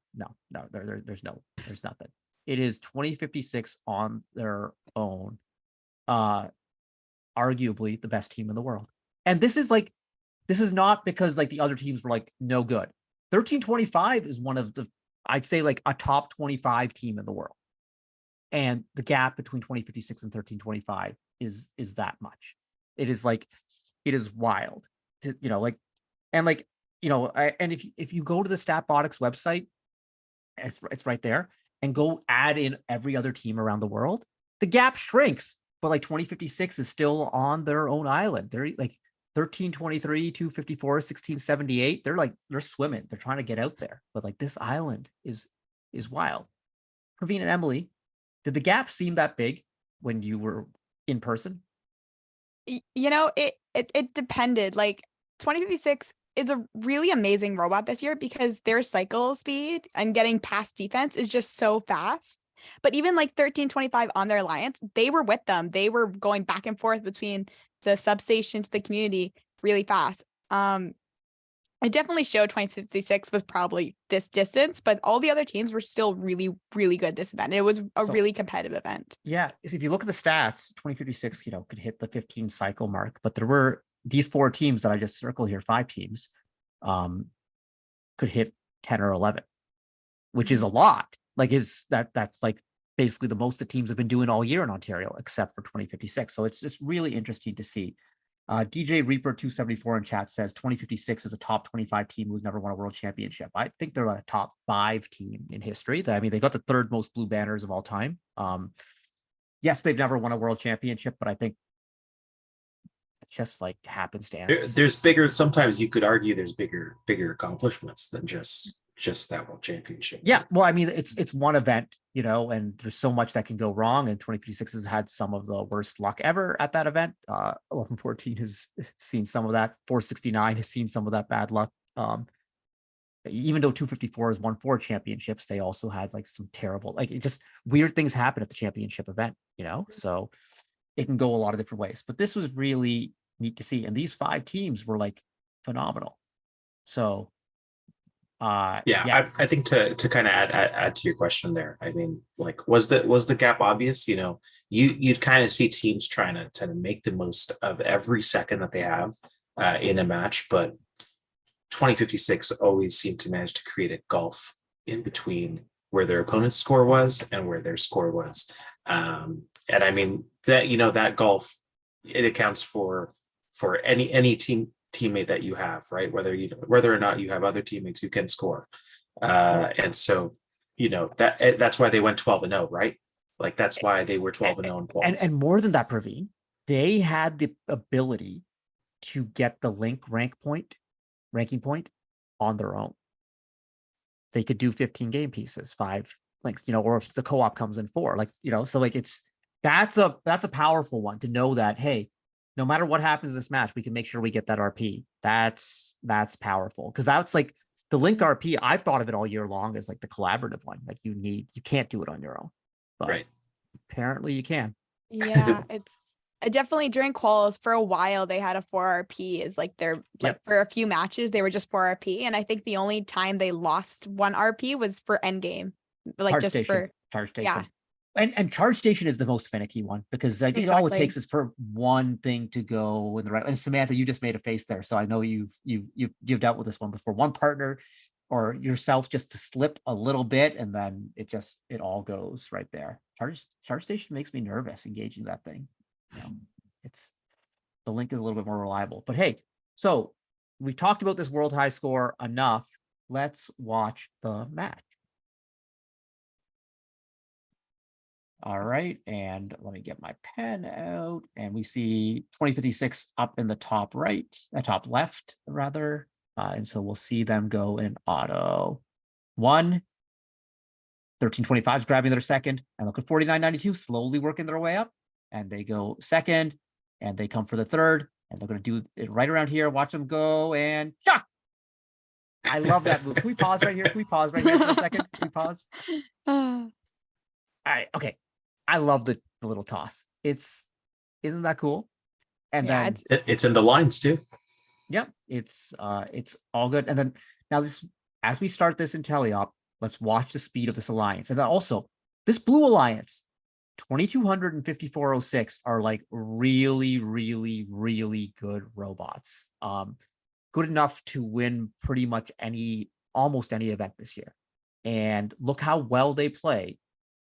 there's nothing. It is 2056 on their own. arguably the best team in the world. And this is not because like the other teams were like no good. 1325 is one of the, I'd say like a top 25 team in the world. And the gap between 2056 and 1325 is that much. It is wild to, and if you go to the Statbotics website, it's right there, and go add in every other team around the world, the gap shrinks, but like 2056 is still on their own island. They're like 1323, 254, 1678. They're swimming. They're trying to get out there. But like this island is wild. Praveen and Emily, did the gap seem that big when you were in person? It depended. Like 2056 is a really amazing robot this year because their cycle speed and getting past defense is just so fast. But even like 1325 on their alliance, they were with them. They were going back and forth between the substation to the community really fast. It definitely showed 2056 was probably this distance, but all the other teams were still really, really good this event. It was a really competitive event. Yeah, if you look at the stats, 2056, could hit the 15 cycle mark, but there were these 4 teams that I just circled here, 5 teams, could hit 10 or 11, which is a lot. Like that's like basically the most the teams have been doing all year in Ontario, except for 2056. So it's just really interesting to see. DJ Reaper 274 in chat says 2056 is a top 25 team who's never won a world championship. I think they're a top 5 team in history. I mean, they got the 3rd most blue banners of all time. Yes, they've never won a world championship, but I think it's just like happenstance. There's bigger. Sometimes you could argue there's bigger accomplishments than just that world championship. Yeah, well, I mean, it's one event, and there's so much that can go wrong. And 2056 has had some of the worst luck ever at that event. 1114 has seen some of that. 469 has seen some of that bad luck. Even though 254 has won 4 championships, they also had like some terrible, like it just weird things happen at the championship event, so it can go a lot of different ways. But this was really neat to see. And these 5 teams were like phenomenal. So I think to kind of add to your question there, I mean, like was the gap obvious? You'd kind of see teams trying to make the most of every second that they have in a match, but 2056 always seemed to manage to create a gulf in between where their opponent's score was and where their score was. And I mean that that gulf, it accounts for any teammate that you have, right? Whether or not you have other teammates who can score. And so, that's why they went 12-0, right? Like that's why they were 12-0 in quals. And more than that, Praveen, they had the ability to get the ranking point on their own. They could do 15 game pieces, 5 links, or if the co-op comes in 4, so like that's a powerful one to know that, hey, no matter what happens in this match, we can make sure we get that RP. That's powerful. Because that's like the link RP, I've thought of it all year long as like the collaborative one. Like you can't do it on your own. But right. Apparently you can. Yeah, I definitely during quals for a while they had a 4 RP is like their for a few matches they were just 4 RP. And I think the only time they lost 1 RP was for endgame. Like Charge just station. for Charge station. Yeah. And charge station is the most finicky one because all it takes is for one thing to go in the right. And Samantha, you just made a face there, so I know you've dealt with this one before. One partner or yourself just to slip a little bit, and then it all goes right there. Charge station makes me nervous engaging that thing. It's the link is a little bit more reliable. But hey, so we talked about this world high score enough. Let's watch the match. All right, and let me get my pen out, and we see 2056 up in the top right, top left rather, and so we'll see them go in auto. 1325 is grabbing their second, and look at 4992 slowly working their way up, and they go second, and they come for the third, and they're going to do it right around here. Watch them go and shock. I love that move. Can we pause right here? For a second? Can we pause? All right, okay. I love the little toss. Isn't that cool? And then it's in the lines too. Yep, it's all good. And then now as we start this in teleop, let's watch the speed of this alliance. And then also this blue alliance, 2200 and 5406 are like really, really, really good robots. Good enough to win pretty much almost any event this year. And look how well they play,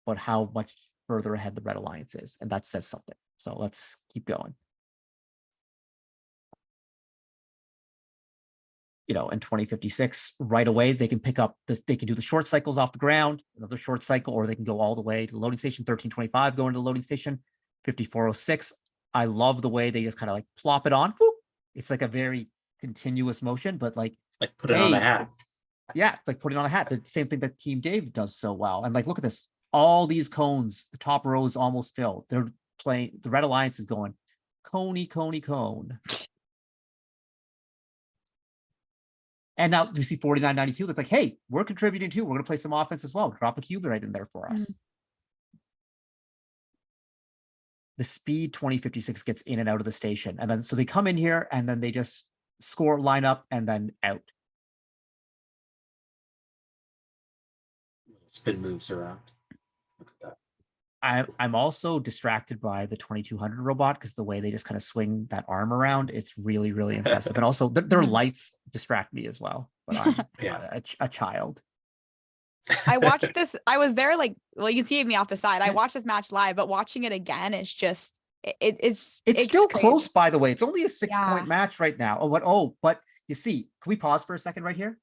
but how much further ahead the Red Alliance is. And that says something. So let's keep going. You know, in 2056, right away, they can pick up, they can do the short cycles off the ground, another short cycle, or they can go all the way to the loading station. 1325 going to the loading station. 5406. I love the way they just kind of like plop it on. Whoop. It's like a very continuous motion, but like put it on a hat. Yeah, like putting on a hat. The same thing that Team Dave does so well. And like, look at this. All these cones, the top row is almost filled. They're playing, the Red Alliance is going coney, coney, cone. And now you see 4992. That's like, hey, we're contributing too. We're going to play some offense as well. Drop a cube right in there for us. The speed 2056 gets in and out of the station. And then so they come in here and then they just score, line up, and then out. Spin moves around. Look at that. I'm also distracted by the 2200 robot because the way they just kind of swing that arm around, it's really, really impressive. And also their lights distract me as well. But I'm a child. I watched this. I was there, like, well, you can see me off the side. I watched this match live, but watching it again, it's just, it's still crazy. close, by the way. It's only a 6-point match right now. But you see, can we pause for a second right here?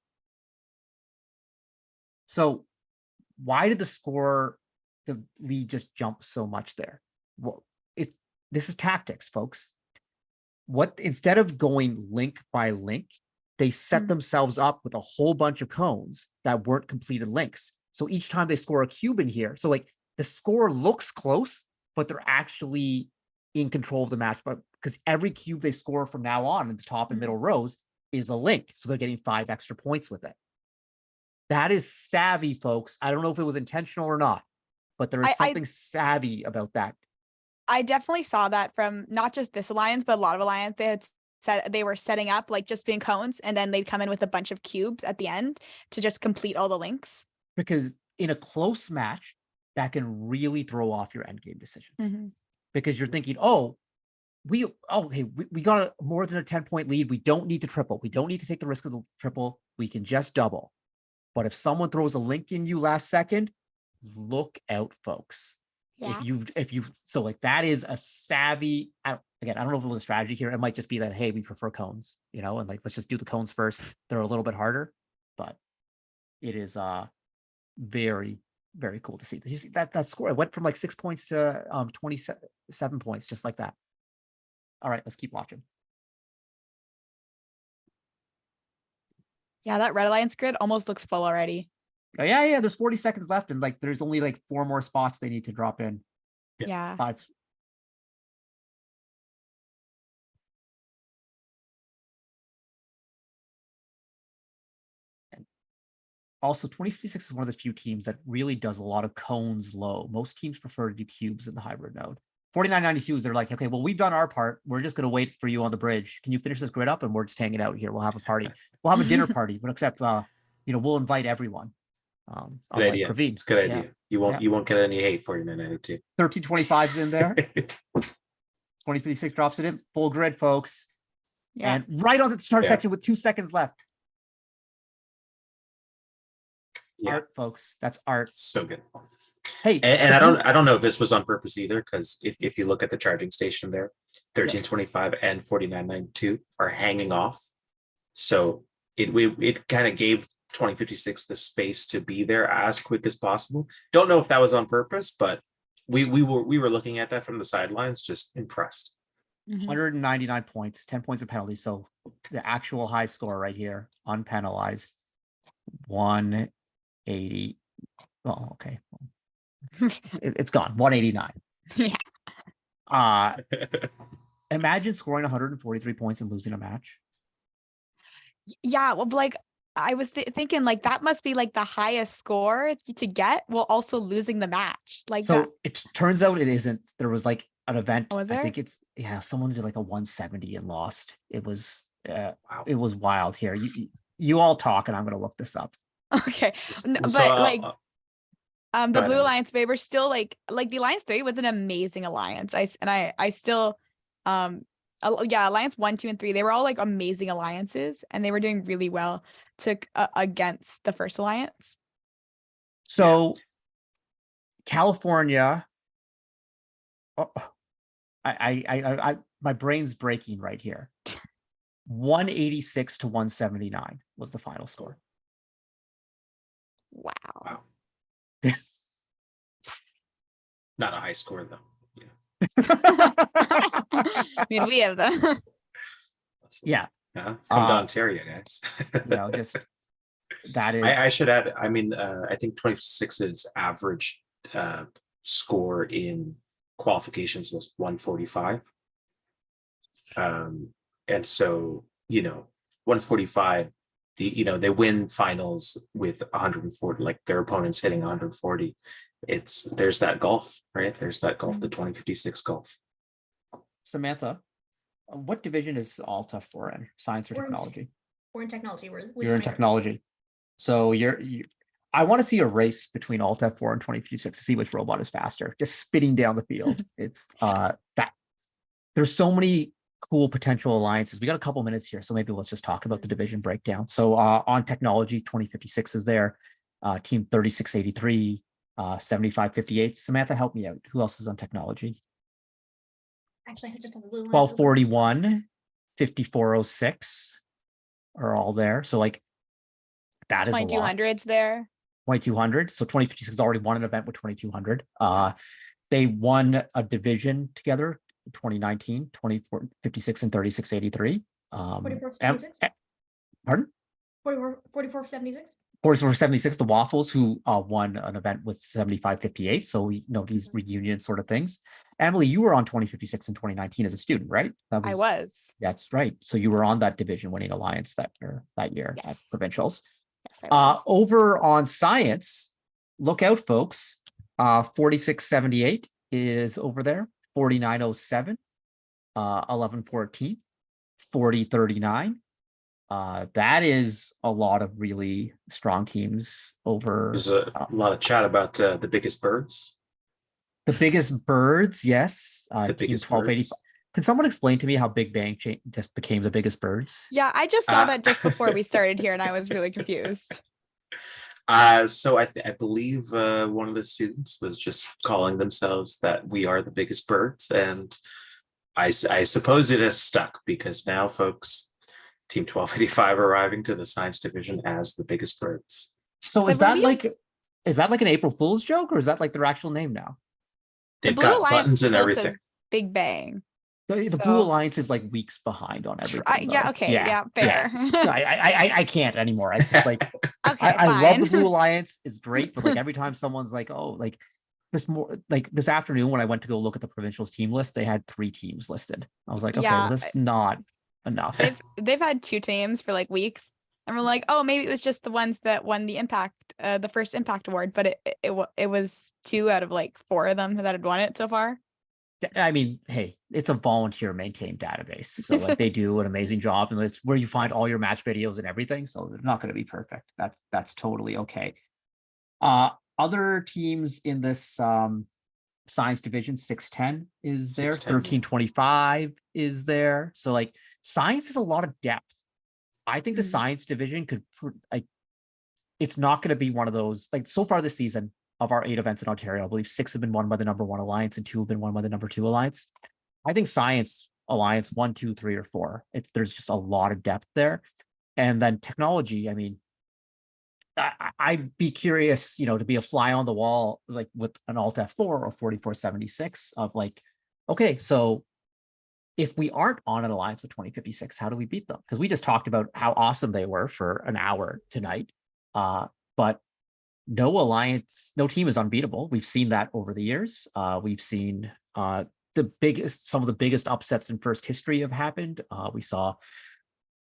So why did the lead just jump so much there? Well, this is tactics, folks. Instead of going link by link, they set themselves up with a whole bunch of cones that weren't completed links. So each time they score a cube in here, so like the score looks close, but they're actually in control of the match. But because every cube they score from now on in the top and middle rows is a link, so they're getting 5 extra points with it. That is savvy, folks. I don't know if it was intentional or not, but there is something savvy about that. I definitely saw that from not just this alliance, but a lot of alliance. They had said they were setting up like just being cones, and then they'd come in with a bunch of cubes at the end to just complete all the links. Because in a close match, that can really throw off your endgame decisions. Because you're thinking, we got more than a 10-point lead. We don't need to triple. We don't need to take the risk of the triple. We can just double. But if someone throws a link in you last second, look out, folks. Yeah. So like that is a savvy. I don't know if it was a strategy here. It might just be that, hey, we prefer cones, and like let's just do the cones first. They're a little bit harder, but it is very, very cool to see. You see that score. It went from like 6 points to 27 points, just like that. All right, let's keep watching. Yeah, that Red Alliance grid almost looks full already. Oh, yeah. There's 40 seconds left, and like there's only like 4 more spots they need to drop in. Yeah. 5. And also, 2056 is one of the few teams that really does a lot of cones low. Most teams prefer to do cubes in the hybrid node. 4992s, they're like, okay, well, we've done our part. We're just going to wait for you on the bridge. Can you finish this grid up? And we're just hanging out here. We'll have a party. We'll have a dinner party, but except, we'll invite everyone. Good idea. Praveen. It's a good idea. You won't get any hate for 4992. 1325 is in there. 2056 drops it in. Full grid, folks. Yeah. And right on the start section with 2 seconds left. Yeah. Art, folks. That's art. So good. Hey, and I don't know if this was on purpose either, because if you look at the charging station there, 1325 and 4992 are hanging off. So it kind of gave 2056 the space to be there as quick as possible. Don't know if that was on purpose, but we were looking at that from the sidelines, just impressed. 199 points, 10 points of penalty. So the actual high score right here, unpenalized, 180. Oh, okay. It's gone. 189. Yeah. Imagine scoring 143 points and losing a match. Yeah. Well, like I was thinking, like that must be like the highest score to get while also losing the match. Like so that. It turns out it isn't. There was like an event. Was there? I think someone did like a 170 and lost. It was Wow. It was wild here. You all talk and I'm gonna look this up. Okay. No, So, but like The Go ahead, Blue Emily. Alliance, they were still like the Alliance 3 was an amazing alliance. I still, yeah, Alliance 1, 2, and 3, they were all like amazing alliances, and they were doing really well against the first alliance. So California, oh, I my brain's breaking right here. 186 to 179 was the final score. Wow. Wow. Not a high score though. I mean, we have them. Yeah. Come to Ontario, guys. Just that is. I should add. I mean, I think 26's average score in qualifications was 145. And so 145. They win finals with 140, like their opponents hitting 140. There's that golf, right? There's that golf, the 2056 golf. Samantha, what division is Alta for in science or technology? We're in technology. You're in technology. So I want to see a race between Alt F4 and 2056 to see which robot is faster, just spitting down the field. It's that there's so many cool potential alliances. We got a couple minutes here, so maybe let's just talk about the division breakdown. So on technology, 2056 is there, team 3683, 7558. Samantha, help me out. Who else is on technology? Actually, I just have a blue 1241, 5406 are all there. So like that is a lot. 2200's there. 2200. So 2056 has already won an event with 2200. They won a division together in 2019, 2456 and 3683. 4476? Pardon? 4476? 4476, the Waffles, who won an event with 7558. So we know these reunion sort of things. Emily, you were on 2056 in 2019 as a student, right? I was. That's right. So you were on that division winning alliance that year Yes. at provincials. Yes, I was. Over on science, look out, folks. 4678 is over there. 4907, 1114, 4039. That is a lot of really strong teams over. There's a lot of chat about the biggest birds. The biggest birds, yes. The Team biggest 1285. birds. Can someone explain to me how Big Bang just became the biggest birds? Yeah, I just saw that just before we started here, and I was really confused. So I believe one of the students was just calling themselves that we are the biggest birds, and I suppose it has stuck because now, folks, Team 1285 arriving to the science division as the biggest birds. So is that like an April Fool's joke, or is that like their actual name now? They've Blue got Alliance buttons and still everything. says Big Bang. The So- Blue Alliance is like weeks behind on everything. Yeah, though. okay, yeah, fair. No, I can't anymore. It's just like Okay, I love the fine. Blue Alliance. It's great, but like every time someone's like, oh, like this afternoon when I went to go look at the provincials team list, they had 3 teams listed. I was like, okay, well, Yeah. this is not enough. They've had 2 teams for like weeks, and we're like, oh, maybe it was just the ones that won the the first Impact Award, but it was 2 out of like 4 of them that had won it so far. I mean, hey, it's a volunteer maintained database, so like they do an amazing job, and it's where you find all your match videos and everything. So they're not going to be perfect. That's totally okay. Other teams in this science division, 610 is there, 1325 is there. So like science has a lot of depth. I think the science division could like, it's not going to be one of those, like so far this season of our 8 events in Ontario, I believe 6 have been won by the number 1 alliance and 2 have been won by the number 2 alliance. I think science alliance 1, 2, 3, or 4. There's just a lot of depth there. And then technology, I mean, I'd be curious, to be a fly on the wall, like with an Alt F4 or 4476 of like, okay, so if we aren't on an alliance with 2056, how do we beat them? Because we just talked about how awesome they were for an hour tonight. But no alliance, no team is unbeatable. We've seen that over the years. We've seen some of the biggest upsets in first history have happened. We saw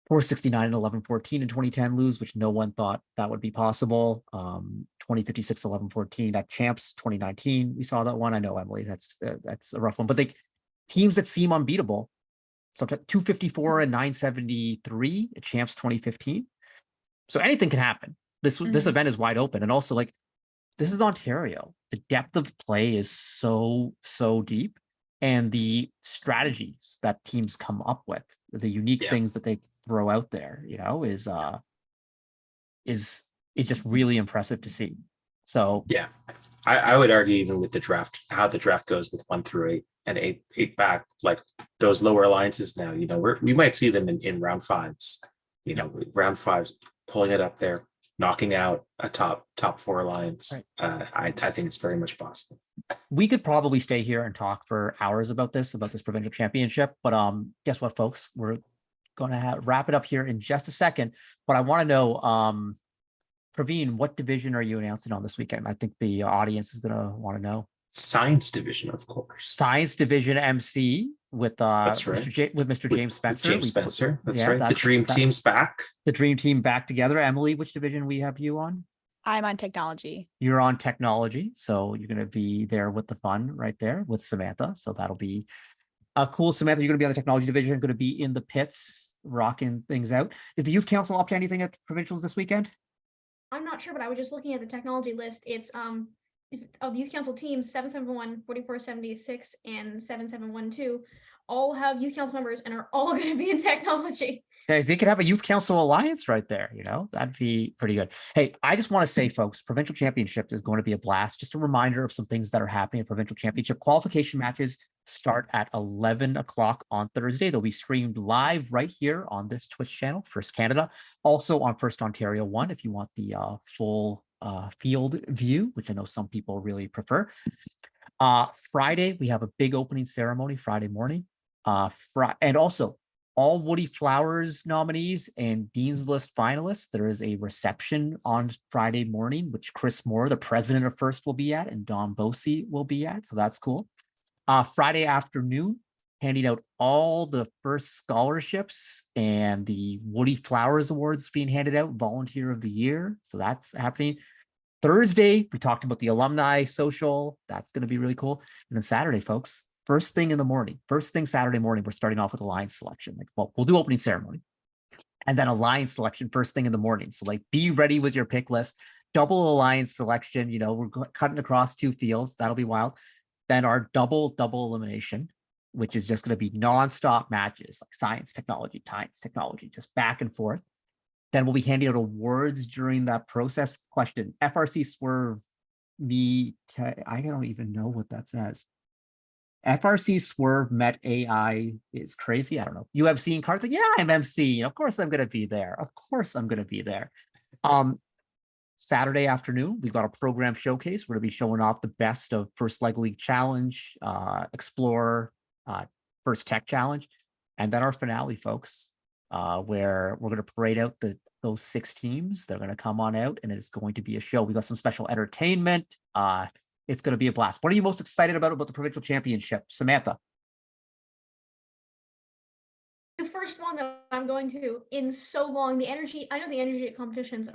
469 and 1114 in 2010 lose, which no one thought that would be possible. 2056, 1114 at Champs 2019, we saw that one. I know, Emily, that's a rough one, but teams that seem unbeatable. So 254 and 973 at Champs 2015. So anything can happen. This event is wide open, and also like this is Ontario. The depth of play is so deep, and the strategies that teams come up with, the unique Yeah. things that they throw out there, is just really impressive to see. So Yeah, I would argue even with the draft, how the draft goes with 1 through 8 and eight back, like those lower alliances now, we might see them in round fives, round fives, pulling it up there, knocking out a top 4 alliance. I think it's very much possible. we could probably stay here and talk for hours about this provincial championship, but guess what, folks? We're going to wrap it up here in just a second. But I want to know, Praveen, what division are you announcing on this weekend? I think the audience is going to want to know. Science division, of course. Science division MC with That's right. Mr. James Spencer. James Spencer. That's right. The dream team's back. The dream team back together. Emily, which division we have you on? I'm on technology. You're on technology, so you're going to be there with the fun right there with Samantha. So that'll be cool. Samantha, you're going to be on the technology division. Going to be in the pits, rocking things out. Is the youth council up to anything at provincials this weekend? I'm not sure, but I was just looking at the technology list. It's of the youth council teams 771, 4476, and 7712 all have youth council members and are all going to be in technology. They could have a youth council alliance right there. That'd be pretty good. Hey, I just want to say, folks, provincial championship is going to be a blast. Just a reminder of some things that are happening at provincial championship. Qualification matches start at 11 o'clock on Thursday. They'll be streamed live right here on this Twitch channel, First Canada, also on First Ontario 1 if you want the full field view, which I know some people really prefer. Friday, we have a big opening ceremony Friday morning. And also all Woody Flowers nominees and Dean's List finalists. There is a reception on Friday morning, which Chris Moore, the president of First, will be at, and Don Bosey will be at. So that's cool. Friday afternoon, handing out all the First scholarships and the Woody Flowers Awards being handed out, Volunteer of the Year. So that's happening. Thursday, we talked about the alumni social. That's going to be really cool. And then Saturday, folks, first thing Saturday morning, we're starting off with alliance selection. We'll do opening ceremony and then alliance selection first thing in the morning. So be ready with your pick list, double alliance selection. We're cutting across 2 fields. That'll be wild. Then our double elimination, which is just going to be nonstop matches like science, technology, just back and forth. Then we'll be handing out awards during that process. Question, FRC Swerve I don't even know what that says. FRC Swerve Met AI is crazy. I don't know. You have seen cards like, yeah, I'm emceeing. Of course I'm going to be there. Saturday afternoon, we've got a program showcase. We're going to be showing off the best of First Leg League Challenge, Explorer, First Tech Challenge, and then our finale, folks, where we're going to parade out those 6 teams. They're going to come on out, and it's going to be a show. We got some special entertainment. It's going to be a blast. What are you most excited about the provincial championship, Samantha? The first one that I'm going to in so long. The energy, I know the energy at competitions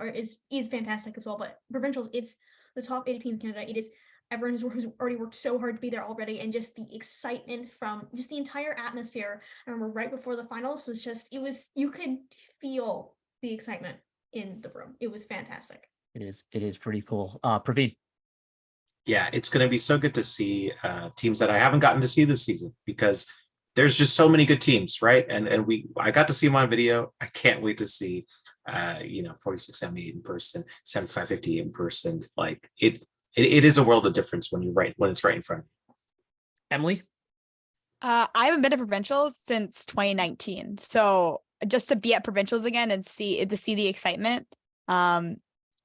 is fantastic as well, but provincials, it's the top 80 teams in Canada. It is everyone who's already worked so hard to be there already, and just the excitement from just the entire atmosphere. I remember right before the finals was just, you could feel the excitement in the room. It was fantastic. It is pretty cool. Praveen. Yeah, it's going to be so good to see teams that I haven't gotten to see this season, because there's just so many good teams, right? And I got to see them on video. I can't wait to see 4678 in person, 7558 in person. Like it is a world of difference when it's right in front of you. Emily? I haven't been to provincials since 2019. So just to be at provincials again and see the excitement.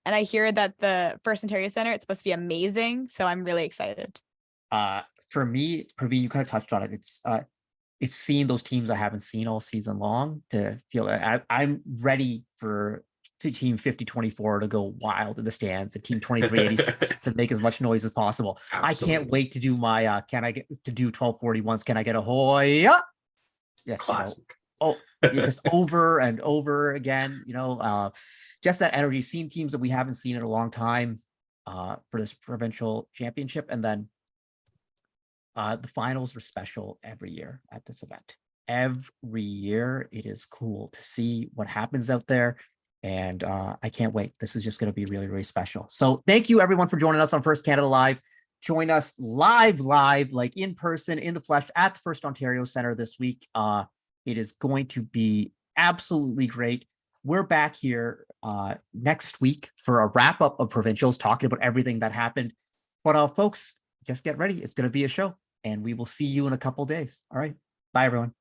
And I hear that the First Ontario Center, it's supposed to be amazing. So I'm really excited. For me, Praveen, you kind of touched on it. It's seeing those teams I haven't seen all season long to feel that I'm ready for team 5024 to go wild in the stands and team 2380 to make as much noise as possible. Absolutely. I can't wait to do my can I get to do 1241s? Can I get a Hoya? Yes, classic. Just over and over again, just that energy, seeing teams that we haven't seen in a long time for this provincial championship. And then the finals are special every year at this event. Every year, it is cool to see what happens out there. And I can't wait. This is just going to be really, really special. So thank you everyone for joining us on First Canada Live. Join us live, like in person, in the flesh at the First Ontario Centre this week. It is going to be absolutely great. We're back here next week for a wrap up of provincials, talking about everything that happened. But folks, just get ready. It's going to be a show, and we will see you in a couple days. All right. Bye, everyone.